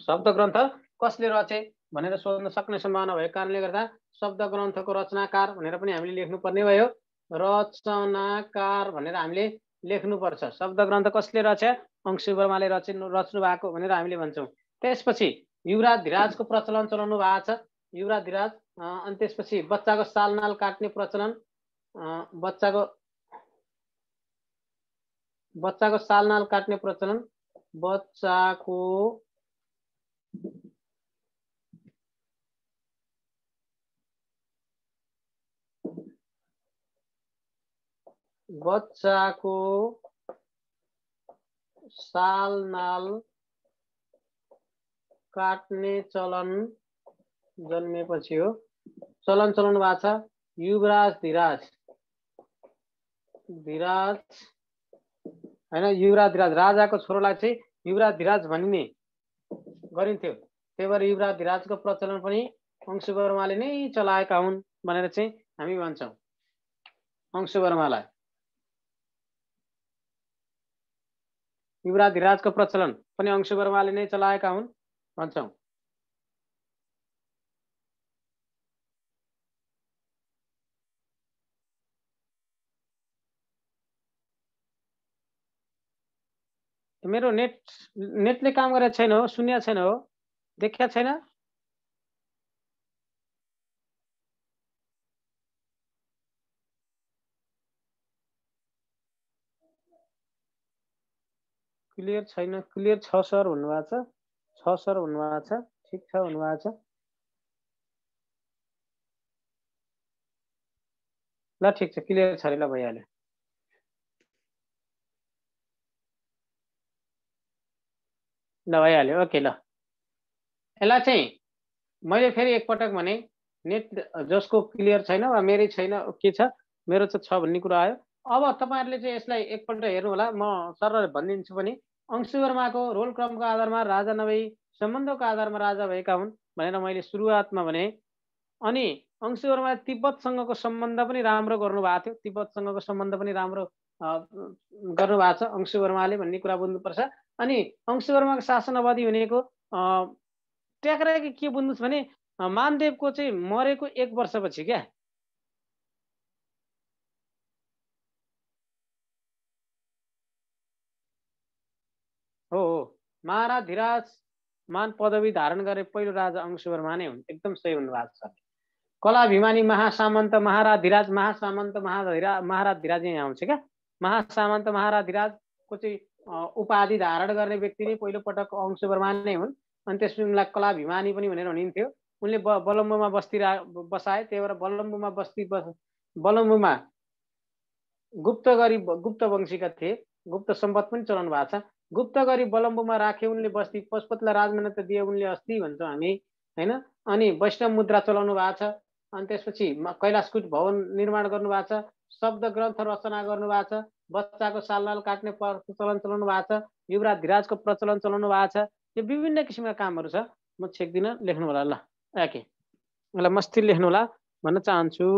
शब्द ग्रन्थ कसले रचे भनेर सोध्न सक्ने सम्भावना भएको कारणले गर्दा शब्द ग्रन्थको रचनाकार भनेर पनि हामीले लेख्नुपर्ने भयो। रचनाकार भनेर हामीले लेख्नुपर्छ। शब्द ग्रन्थ कसले रचे? अंशुवर्माले रच्नु भएको भनेर हामीले भन्छौँ। त्यसपछि युवराज धिराजको प्रचलन चलाउनु भएको छ। युवराज धिराज। अनि त्यसपछि बच्चाको सालनाल काट्ने प्रचलन, बच्चाको सालनाल काट्ने प्रचलन, बच्चाको सालनाल काट्ने चलन जन्मेपछि हो। चलन चलाउनु भएको छ। युवराज धिराज हैन, युवराज धिराज राजाको छोरोलाई चाहिँ युवराज धिराज भनिने गरिन्थ्यो। त्यही भएर युवराज धिराजको प्रचलन पनि अंशुवर्माले नै चलाएका हुन् भनेर चाहिँ हामी भन्छौँ। अंशुवर्मालाई युवराज धिराजको प्रचलन पनि अंशुवर्माले नै चलाएका हुन् भन्छौँ। मेरो नेटले काम गरेको छैन हो, सुन्या छैन हो, देखिया छैन। क्लियर छैन। क्लियर छ सर भन्नुभएको छ। छ सर भन्नुभएको छ। ठिक छ भन्नुभएको छ। ल ठिक छ, क्लियर छ अरे, ल भइहाल्यो। ल भइहाल्यो, ओके। ल यसलाई चाहिँ मैले फेरि एकपटक भने नेट जसको क्लियर छैन वा मेरै छैन के छ, मेरो चाहिँ छ भन्ने कुरा आयो। अब तपाईँहरूले चाहिँ यसलाई एकपल्ट हेर्नु होला। म सरले भनिदिन्छु पनि, अंशुवर्माको रोल क्रमको आधारमा राजा नभई सम्बन्धको आधारमा राजा भएका हुन् भनेर मैले सुरुवातमा भने। अनि अंशुवर्मा तिब्बतसँगको सम्बन्ध पनि राम्रो गर्नुभएको थियो, तिब्बतसँगको सम्बन्ध पनि राम्रो गर्नुभएको छ अंशुवर्माले भन्ने कुरा बुझ्नुपर्छ। अनि अंशुवर्माको शासन अवधि भनेको ट्याक्राके के बुझ्नुहोस् भने मानदेवको चाहिँ मरेको 1 वर्षपछि क्या। हो महाराधिराज मान पदवी धारण गरे पहिलो राजा अंशुवर्मा नै हुन्। एकदम सही हुनुभएको छ। कलाभिमानी महासामन्त महाराधिराज, महासामन्त महाराधिराज यहाँ आउँछ क्या। महासामन्त महाराधिराजको चाहिँ उपाधि धारण गर्ने व्यक्ति नै पहिलो पटक अंशुवर्मा नै हुन्। अनि त्यसपछि उनलाई कलाभिमानी पनि भनेर भनिन्थ्यो। उनले बलम्बुमा बस्ती बसाए, त्यही भएर बलम्बुमा बलम्बुमा गुप्त गरी गुप्त वंशीका थिए, गुप्त सम्पद पनि चलाउनु भएको छ। गुप्त गरी बलम्बुमा राखे उनले बस्ती, पशुपतिलाई राजमान्यता दिए उनले अस्ति भन्छौँ हामी हैन। अनि वैष्णव मुद्रा चलाउनु भएको छ। अनि त्यसपछि कैलाशकूट भवन निर्माण गर्नु भएको छ, शब्द ग्रन्थ रचना गर्नु भएको छ, बच्चाको सालनाल काट्ने प्रचलन चलाउनु भएको छ, युवराज धिराजको प्रचलन चलाउनु भएको छ। यो विभिन्न किसिमका कामहरू छ। म छेक्दिनँ, लेख्नु होला। ल याके मलाई मस्ती लेख्नु होला भन्न चाहन्छु।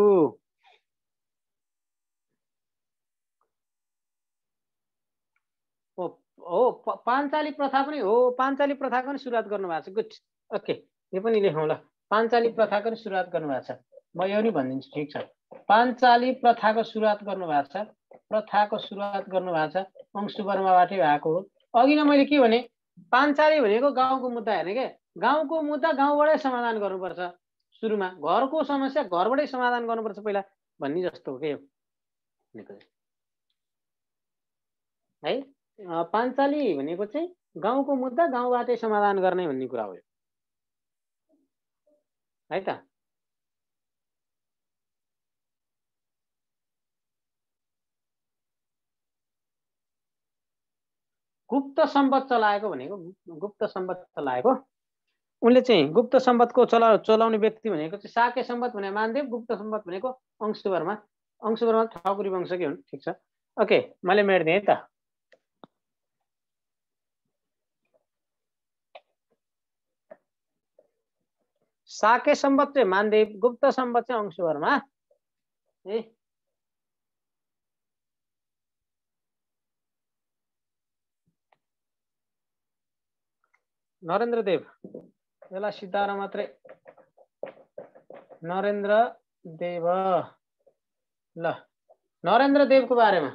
हो पाञ्चाली प्रथा पनि हो, पाञ्चाली प्रथाको पनि सुरुवात गर्नुभएको छ। गुड, ओके, यो पनि लेखौँ ल। पाञ्चाली प्रथाको पनि सुरुवात गर्नुभएको छ, म यो नि भनिदिन्छु। ठिक छ, पाञ्चाली प्रथाको सुरुवात गर्नुभएको छ, प्रथाको सुरुवात गर्नुभएको छ अंशुवर्माबाटै भएको हो। अघि नै मैले के भने, पाञ्चाली भनेको गाउँको मुद्दा हेर्ने के, गाउँको मुद्दा गाउँबाटै समाधान गर्नुपर्छ। सुरुमा घरको समस्या घरबाटै समाधान गर्नुपर्छ पहिला भन्ने जस्तो हो के यो है। पाञ्चाली भनेको चाहिँ गाउँको मुद्दा गाउँबाटै समाधान गर्ने भन्ने कुरा हो है त। गुप्त सम्पद चलाएको भनेको, गुप्त सम्पद चलाएको उनले चाहिँ गुप्त सम्पदको चलाउने व्यक्ति भनेको चाहिँ साके सम्पद भने मानदेव, गुप्त सम्पद भनेको अंशुवर्मा। अंशुवर्मा ठकुरी वंशकै हुन्। ठिक छ, ओके, मैले मेट्दिएँ है त। साके सम्पद चाहिँ मानदेव, गुप्त सम्पद चाहिँ अंशुवर्मा है। नरेन्द्र देव, यसलाई सिद्धाएर मात्रै नरेन्द्र देव। ल नरेन्द्र देवको बारेमा,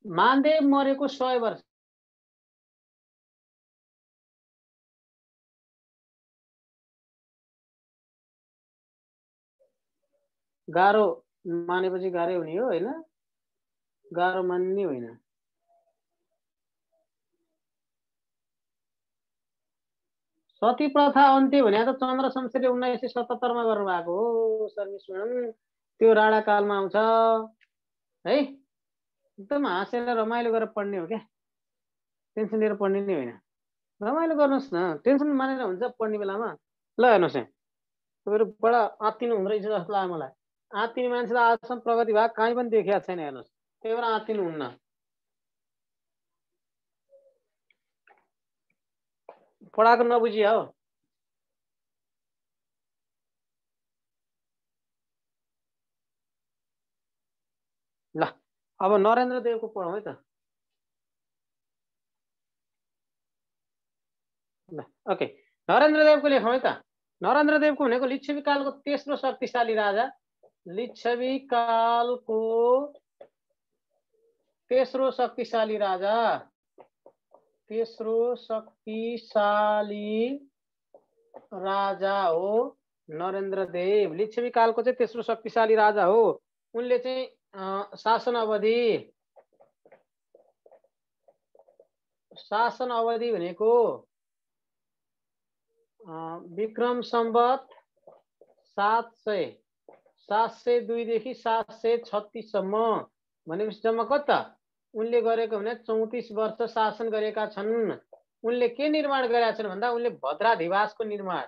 मानदेव मरेको 100 वर्ष गाह्रो मानेपछि गाह्रै हुने हो होइन, गाह्रो मान्ने होइन। सती प्रथा अन्त्य भने त चन्द्र शमशेरले 1977 मा गर्नुभएको हो सर्भिस म्याडम। त्यो राणा कालमा आउँछ है। एकदम हाँसेर रमाइलो गरेर पढ्ने हो क्या, टेन्सन लिएर पढ्ने नै होइन। रमाइलो गर्नुहोस् न, टेन्सन मानेर हुन्छ पढ्ने बेलामा। ल हेर्नुहोस् है, तपाईँहरू बडा आत्तिनु हुँदो रहेछ जस्तो लाग्यो मलाई। आत्तिने मान्छेलाई आजसम्म प्रगति भएको कहीँ पनि देखिएको छैन। हेर्नुहोस्, त्यही भएर आत्तिनु हुन्न। पढाएको नबुझिया हो। ल अब नरेन्द्र देवको पढौँ है त। ल ओके, नरेन्द्र देवको लेखौँ है त। नरेन्द्र देवको भनेको लिच्छवी कालको तेस्रो शक्तिशाली राजा, लिच्छवी कालको तेस्रो शक्तिशाली राजा, तेस्रो शक्तिशाली राजा हो नरेन्द्र देव। लिच्छवी कालको चाहिँ तेस्रो शक्तिशाली राजा हो। उनले चाहिँ शासन अवधि भनेको विक्रम सम्वत 702 देखि 736 सम्म भनेपछि जम्मा कति त उनले गरेको भने 34 वर्ष शासन गरेका छन्। उनले के निर्माण गरेका छन् भन्दा उनले भद्राधिवासको निर्माण,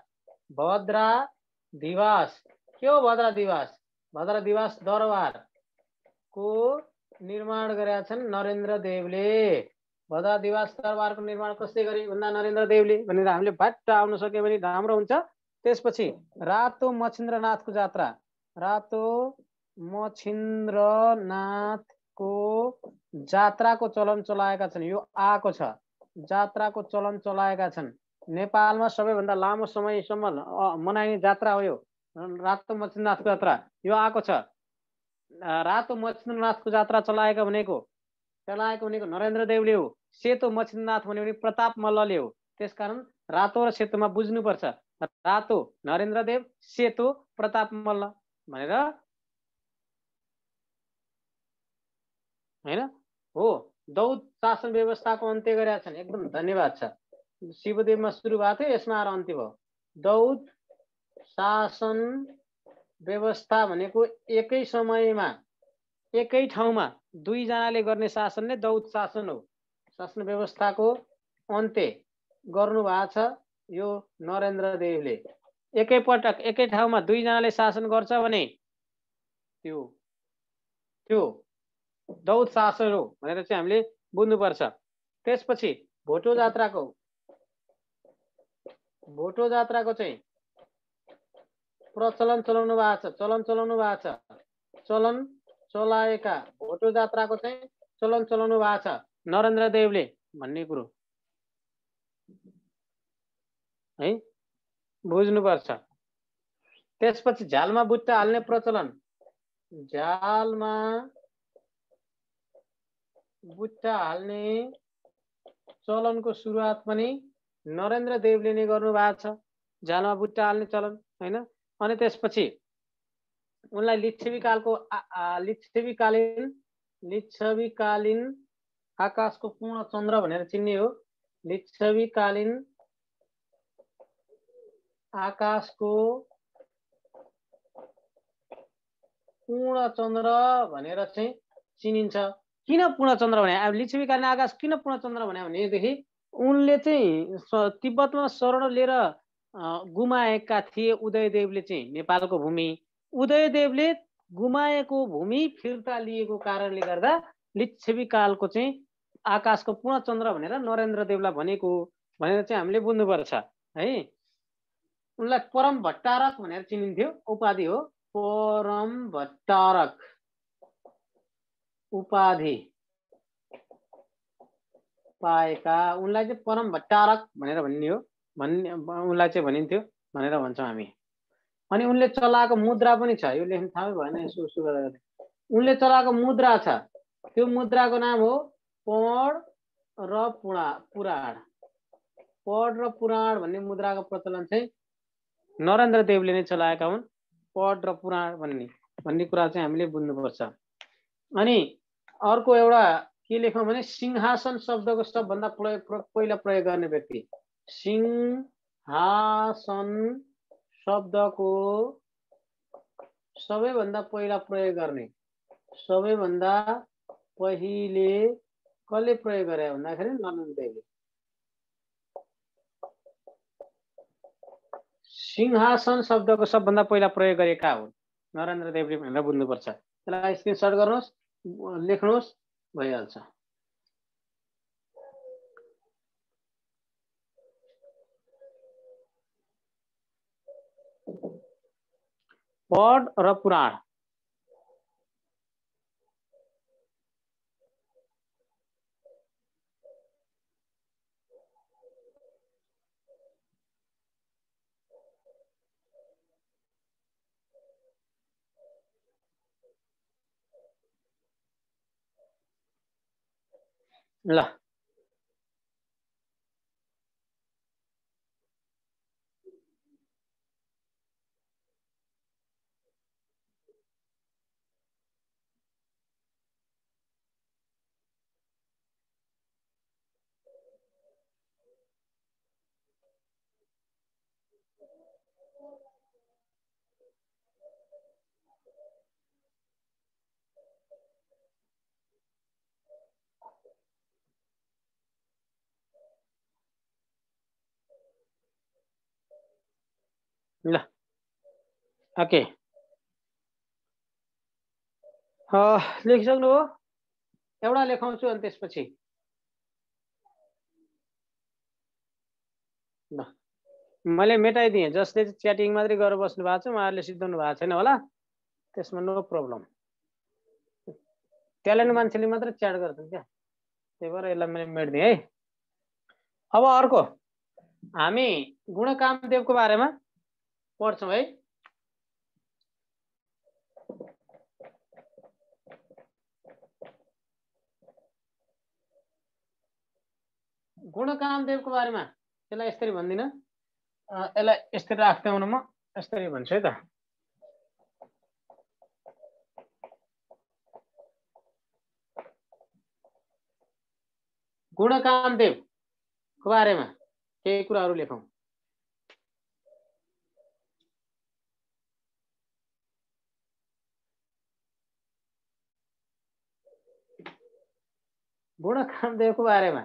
भद्राधिवास के हो भद्राधिवास? भद्राधिवास दरबारको निर्माण गरेका छन् नरेन्द्र देवले। भद्राधिवास दरबारको निर्माण कसले गरे भन्दा नरेन्द्र देवले भनेर हामीले भट्ट आउन सक्यो भने राम्रो हुन्छ। त्यसपछि रातो मच्छिन्द्रनाथको जात्रा, रातो मच्छिन्द्रनाथको जात्राको चलन चलाएका छन्। यो आएको छ, जात्राको चलन चलाएका छन्। नेपालमा सबैभन्दा लामो समयसम्म मनाइने जात्रा हो यो रातो मच्छिन्द्रनाथको जात्रा। यो आएको छ। रातो मच्छिन्द्रनाथको जात्रा चलाएको भनेको नरेन्द्र देवले हो। सेतो मच्छिन्द्रनाथ भन्यो भने प्रताप मल्लले हो। त्यसकारण रातो र सेतोमा बुझ्नुपर्छ। रातो नरेन्द्र देव, सेतो प्रताप मल्ल भनेर हैन हो। दौद शासन व्यवस्थाको अन्त्य गरेका छन्। एकदम धन्यवाद छ। शिवदेवमा सुरु भएको थियो, यसमा आएर अन्त्य भयो। दौद शासन व्यवस्था भनेको एकै समयमा एकै ठाउँमा दुईजनाले गर्ने शासन नै दौद शासन हो। शासन व्यवस्थाको अन्त्य गर्नु भएको छ यो नरेन्द्र देवले। एकै पटक एकै ठाउँमा दुईजनाले शासन गर्छ भने त्यो दौद शासन हो भनेर चाहिँ हामीले बुझ्नुपर्छ। त्यसपछि भोटो जात्राको चाहिँ प्रचलन चलाउनु भएको छ। चलन चलाएका भोटो जात्राको चाहिँ चलन चलाउनु भएको छ नरेन्द्र देवले भन्ने कुरो है बुझ्नुपर्छ। त्यसपछि झालमा बुट्टा हाल्ने प्रचलन, झालमा बुट्टा हाल्ने चलनको सुरुवात पनि नरेन्द्र देवले नै गर्नु भएको छ। झालमा बुट्टा हाल्ने चलन हैन। अनि त्यसपछि उनलाई लिच्छवीकालीन आकाशको पूर्ण चन्द्र भनेर चिन्ने हो। लिच्छवीकालीन आकाशको पूर्ण चन्द्र भनेर चाहिँ चिनिन्छ। किन पूर्ण चन्द्र भने? अब लिच्छवीकालीन आकाश किन पूर्ण चन्द्र भनेदेखि उनले चाहिँ तिब्बतमा शरण लिएर गुमाएका थिए उदयदेवले चाहिँ नेपालको भूमि। उदयदेवले गुमाएको भूमि फिर्ता लिएको कारणले गर्दा लिच्छवीकालको चाहिँ आकाशको पूर्ण चन्द्र भनेर नरेन्द्र देवलाई भनेको भनेर चाहिँ हामीले बुझ्नुपर्छ है। उनलाई परम भट्टारक भनेर चिनिन्थ्यो, उपाधि हो। परम भट्टारक उपाधि पाएका उनलाई चाहिँ परम भट्टारक भनेर भनिने हो, उनलाई चाहिँ भनिन्थ्यो भनेर भन्छौँ हामी। अनि उनले चलाएको मुद्रा पनि छ, यो लेख्न थाहा भएन। यसो गरेर उनले चलाएको मुद्रा छ, त्यो मुद्राको नाम हो पौड र पुराण। पौड र पुराण भन्ने मुद्राको प्रचलन चाहिँ नरेन्द्र देवले नै चलाएका हुन्। पौड र पुराण भन्ने कुरा चाहिँ हामीले बुझ्नुपर्छ। अनि अर्को एउटा के लेखौँ भने सिंहासन शब्दको सबभन्दा पहिला प्रयोग गर्ने व्यक्ति, सिंहासन शब्दको सबैभन्दा पहिला प्रयोग गर्ने, सबैभन्दा पहिले कसले प्रयोग गरे भन्दाखेरि नरेन्द्र देवले। सिंहासन शब्दको सबभन्दा पहिला प्रयोग गरेका हुन् नरेन्द्र देवले भनेर बुझ्नुपर्छ। त्यसलाई स्क्रिनशट गर्नुहोस्, लेख्नुहोस्, भइहाल्छ। पौड र पुराण ल ल ओके लेखिसक्नु हो एउटा लेखाउँछु अनि त्यसपछि ल मैले मेटाइदिएँ जसले च्याटिङ मात्रै गरेर बस्नु भएको छ उहाँहरूले सिद्धाउनु भएको छैन होला त्यसमा नो प्रब्लम ट्यालेन्ट मान्छेले मात्र च्याट गर्छन् क्या त्यही भएर यसलाई मैले मेटिदिएँ है अब अर्को हामी गुणकामदेवको बारेमा पढ्छौँ है गुणकामदेवको बारेमा यसलाई यसरी भन्दिनँ यसलाई यसरी राख्दै हुनु म यसरी भन्छु है त गुणकामदेवको बारेमा केही कुराहरू लेखौँ गुणकामदेवको बारेमा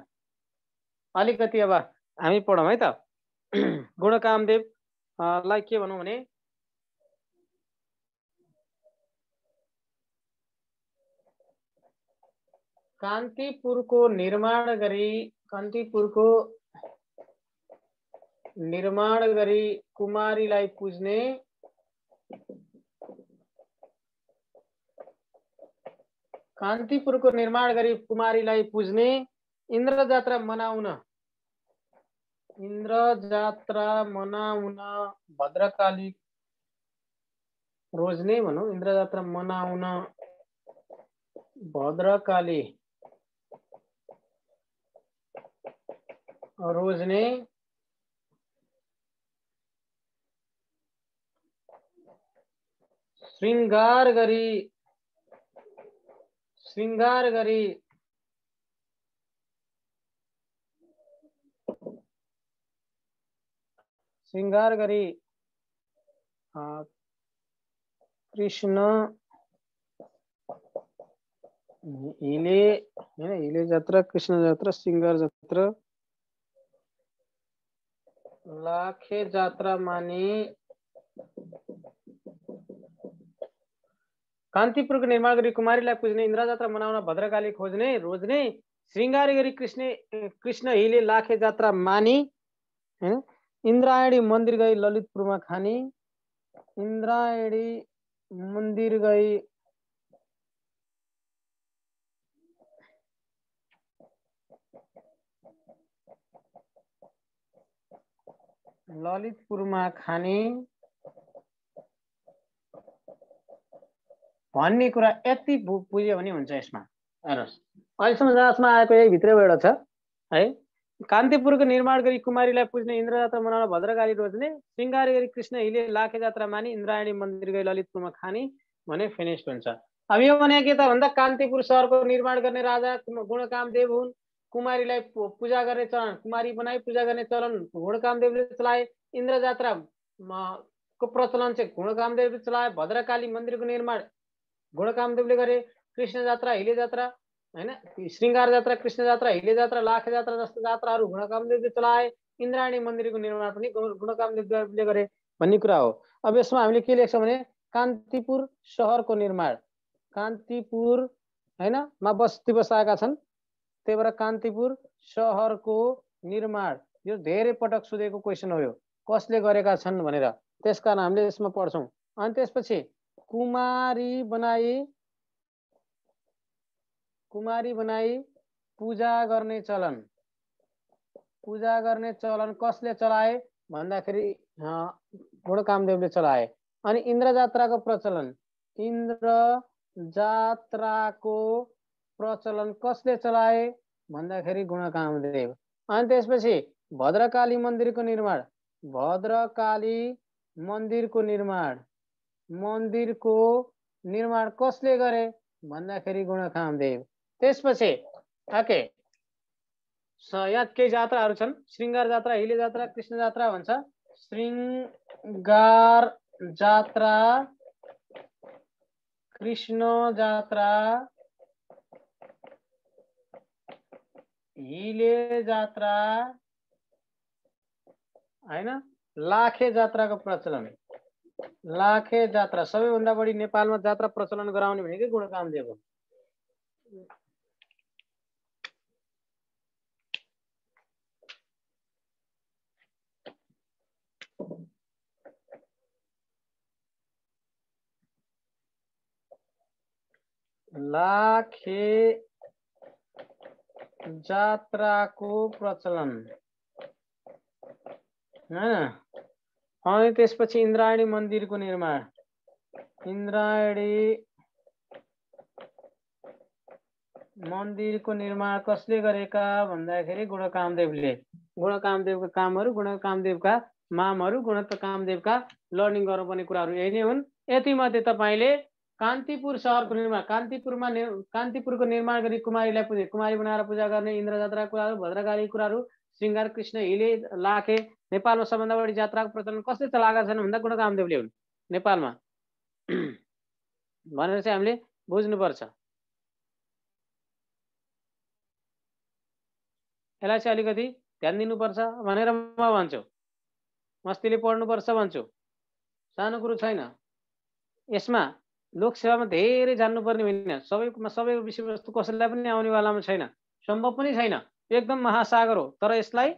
अलिकति अब हामी पढौँ है त गुणकामदेवलाई के भनौँ भने कान्तिपुरको निर्माण गरी कुमारीलाई पुज्ने कान्तिपुरको निर्माण गरी कुमारीलाई पुज्ने इन्द्र जात्रा मनाउन भद्रकाली रोज्ने भनौँ इन्द्र जात्रा मनाउन भद्रकाली रोज्ने श्रृंगार गरी कृष्ण हिले जात्रा कृष्ण जात्रा श्रृंगार जात्रा लाखे जात्रा मानी कान्तिपुरको निर्माण गरी कुमारीलाई पुज्ने इन्द्र जात्रा मनाउन भद्रकाली खोज्ने रोज्ने श्रृंगार गरी कृष्ण हिले लाखे जात्रा मानी हैन इन्द्रायणी मन्दिर गई ललितपुरमा खानी इन्द्रायणी मन्दिर गई ललितपुरमा खानी भन्ने कुरा यति बुझ्यो भने हुन्छ यसमा हेर्नुहोस् अहिलेसम्म जहाँसम्म आएको यही भित्रैबाट छ है कान्तिपुरको निर्माण गरी कुमारीलाई पुज्ने इन्द्र जात्रा मनाउन भद्रकाली रोज्ने श्रृंगार गरी कृष्ण हिले लाखे जात्रा मानी इन्द्रायणी मन्दिर गई ललितपुरमा खानी भने फिनिस्ड हुन्छ अब यो भने के त भन्दा कान्तिपुर सहरको निर्माण गर्ने राजा गुणकामदेव हुन् कुमारीलाई पूजा गर्ने चलन कुमारी बनाई पूजा गर्ने चलन गुणकामदेवले चलाए इन्द्र जात्रा को प्रचलन चाहिँ गुणकामदेवले चलाए भद्रकाली मन्दिरको निर्माण गुणकामदेवले गरे कृष्ण जात्रा हिले जात्रा हैन श्रृंगार जात्रा कृष्ण जात्रा हिले जात्रा लाखे जात्रा जस्ता जात्राहरू गुणकामदेवले चलाए इन्द्रायणी मन्दिरको निर्माण पनि गुणकामदेवले गरे भन्ने कुरा हो अब यसमा हामीले के लेख्छौँ भने कान्तिपुर सहरको निर्माण कान्तिपुर हैन मा बस्ती बसाएका छन् त्यही भएर कान्तिपुर सहरको निर्माण यो धेरै पटक सोधेको क्वेशन हो यो कसले गरेका छन् भनेर त्यसकारण हामीले यसमा पढ्छौँ अनि त्यसपछि कुमारी बनाई पूजा गर्ने चलन कसले चलाए भन्दाखेरि गुणकामदेवले चलाए अनि इन्द्र जात्राको प्रचलन कसले चलाए भन्दाखेरि गुणकामदेव अनि त्यसपछि भद्रकाली मन्दिरको निर्माण कसले गरे भन्दाखेरि गुणकामदेव त्यसपछि ओके यहाँ केही जात्राहरू छन् श्रृंगार जात्रा हिले जात्रा कृष्ण जात्रा भन्छ श्रृंगार जात्रा कृष्ण जात्रा हिले जात्रा हैन लाखे जात्राको प्रचलन। लाखे जात्रा सबैभन्दा बढी नेपालमा जात्रा प्रचलन गराउने भनेकै गुणकामदेव हो। लाखे जात्राको प्रचलन हैन। अनि त्यसपछि इन्द्रायणी मन्दिरको निर्माण। इन्द्रायणी मन्दिरको निर्माण कसले गरेका भन्दाखेरि गुणकामदेवले। गुणकामदेवका कामहरू, गुणकामदेवका मामहरू, गुणकामदेवका लर्निङ गर्नुपर्ने कुराहरू यही नै हुन्। यति मध्ये तपाईले कान्तिपुर सहरको निर्माण, कान्तिपुरको निर्माण गरी कुमारीलाई पूजे, कुमारी बनाएर पूजा गर्ने, इन्द्र जात्रा कुराहरू, भद्रकाली कुराहरू, श्रृङ्गार कृष्ण हिले, लाखे। नेपालमा सबभन्दा बढी जात्राको प्रचलन कसले चलाएका छन् भन्दा गुणकामदेवले हुन् नेपालमा भनेर चाहिँ हामीले बुझ्नुपर्छ। यसलाई चाहिँ अलिकति ध्यान दिनुपर्छ भनेर म भन्छु। मस्तीले पढ्नुपर्छ भन्छु, सानो कुरो छैन। यसमा लोकसेवामा धेरै जान्नुपर्ने होइन। सबै विषयवस्तु कसैलाई पनि आउनेवालामा छैन, सम्भव पनि छैन। एकदम महासागर हो। तर यसलाई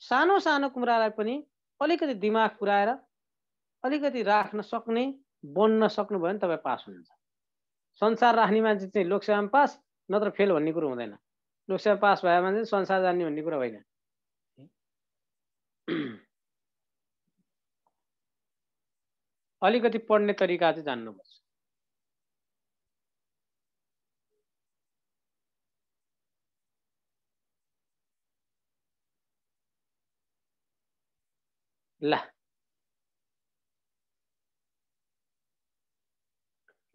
सानो सानो कुरालाई पनि अलिकति दिमाग पुर्याएर अलिकति राख्न सक्ने, बन्न सक्नुभयो भने तपाईँ पास हुनुहुन्छ। संसार राख्ने मान्छे चाहिँ लोकसेवामा पास, नत्र फेल भन्ने कुरो हुँदैन। लोकसेवा पास भए मान्छे संसार जान्ने भन्ने कुरा होइन। अलिकति पढ्ने तरिका चाहिँ जान्नुपर्छ। ल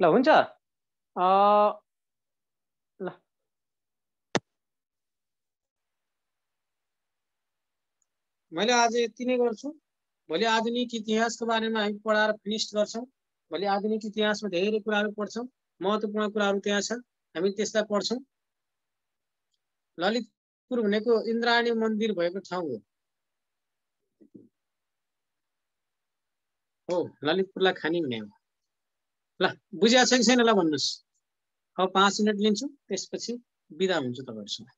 हुन्छ। ल मैले आज यति नै गर्छु। भोलि आधुनिक इतिहासको बारेमा हामी पढाएर फिनिश गर्छौँ। भोलि आधुनिक इतिहासमा धेरै कुराहरू पढ्छौँ, महत्त्वपूर्ण कुराहरू त्यहाँ छ, हामी त्यसलाई पढ्छौँ। ललितपुर भनेको इन्द्रायणी मन्दिर भएको ठाउँ हो, ललितपुरलाई खानी हुने हो। ल बुझिया छ कि छैन ल भन्नुहोस्। अब 5 मिनट लिन्छु, त्यसपछि बिदा हुन्छु तपाईहरुसँग।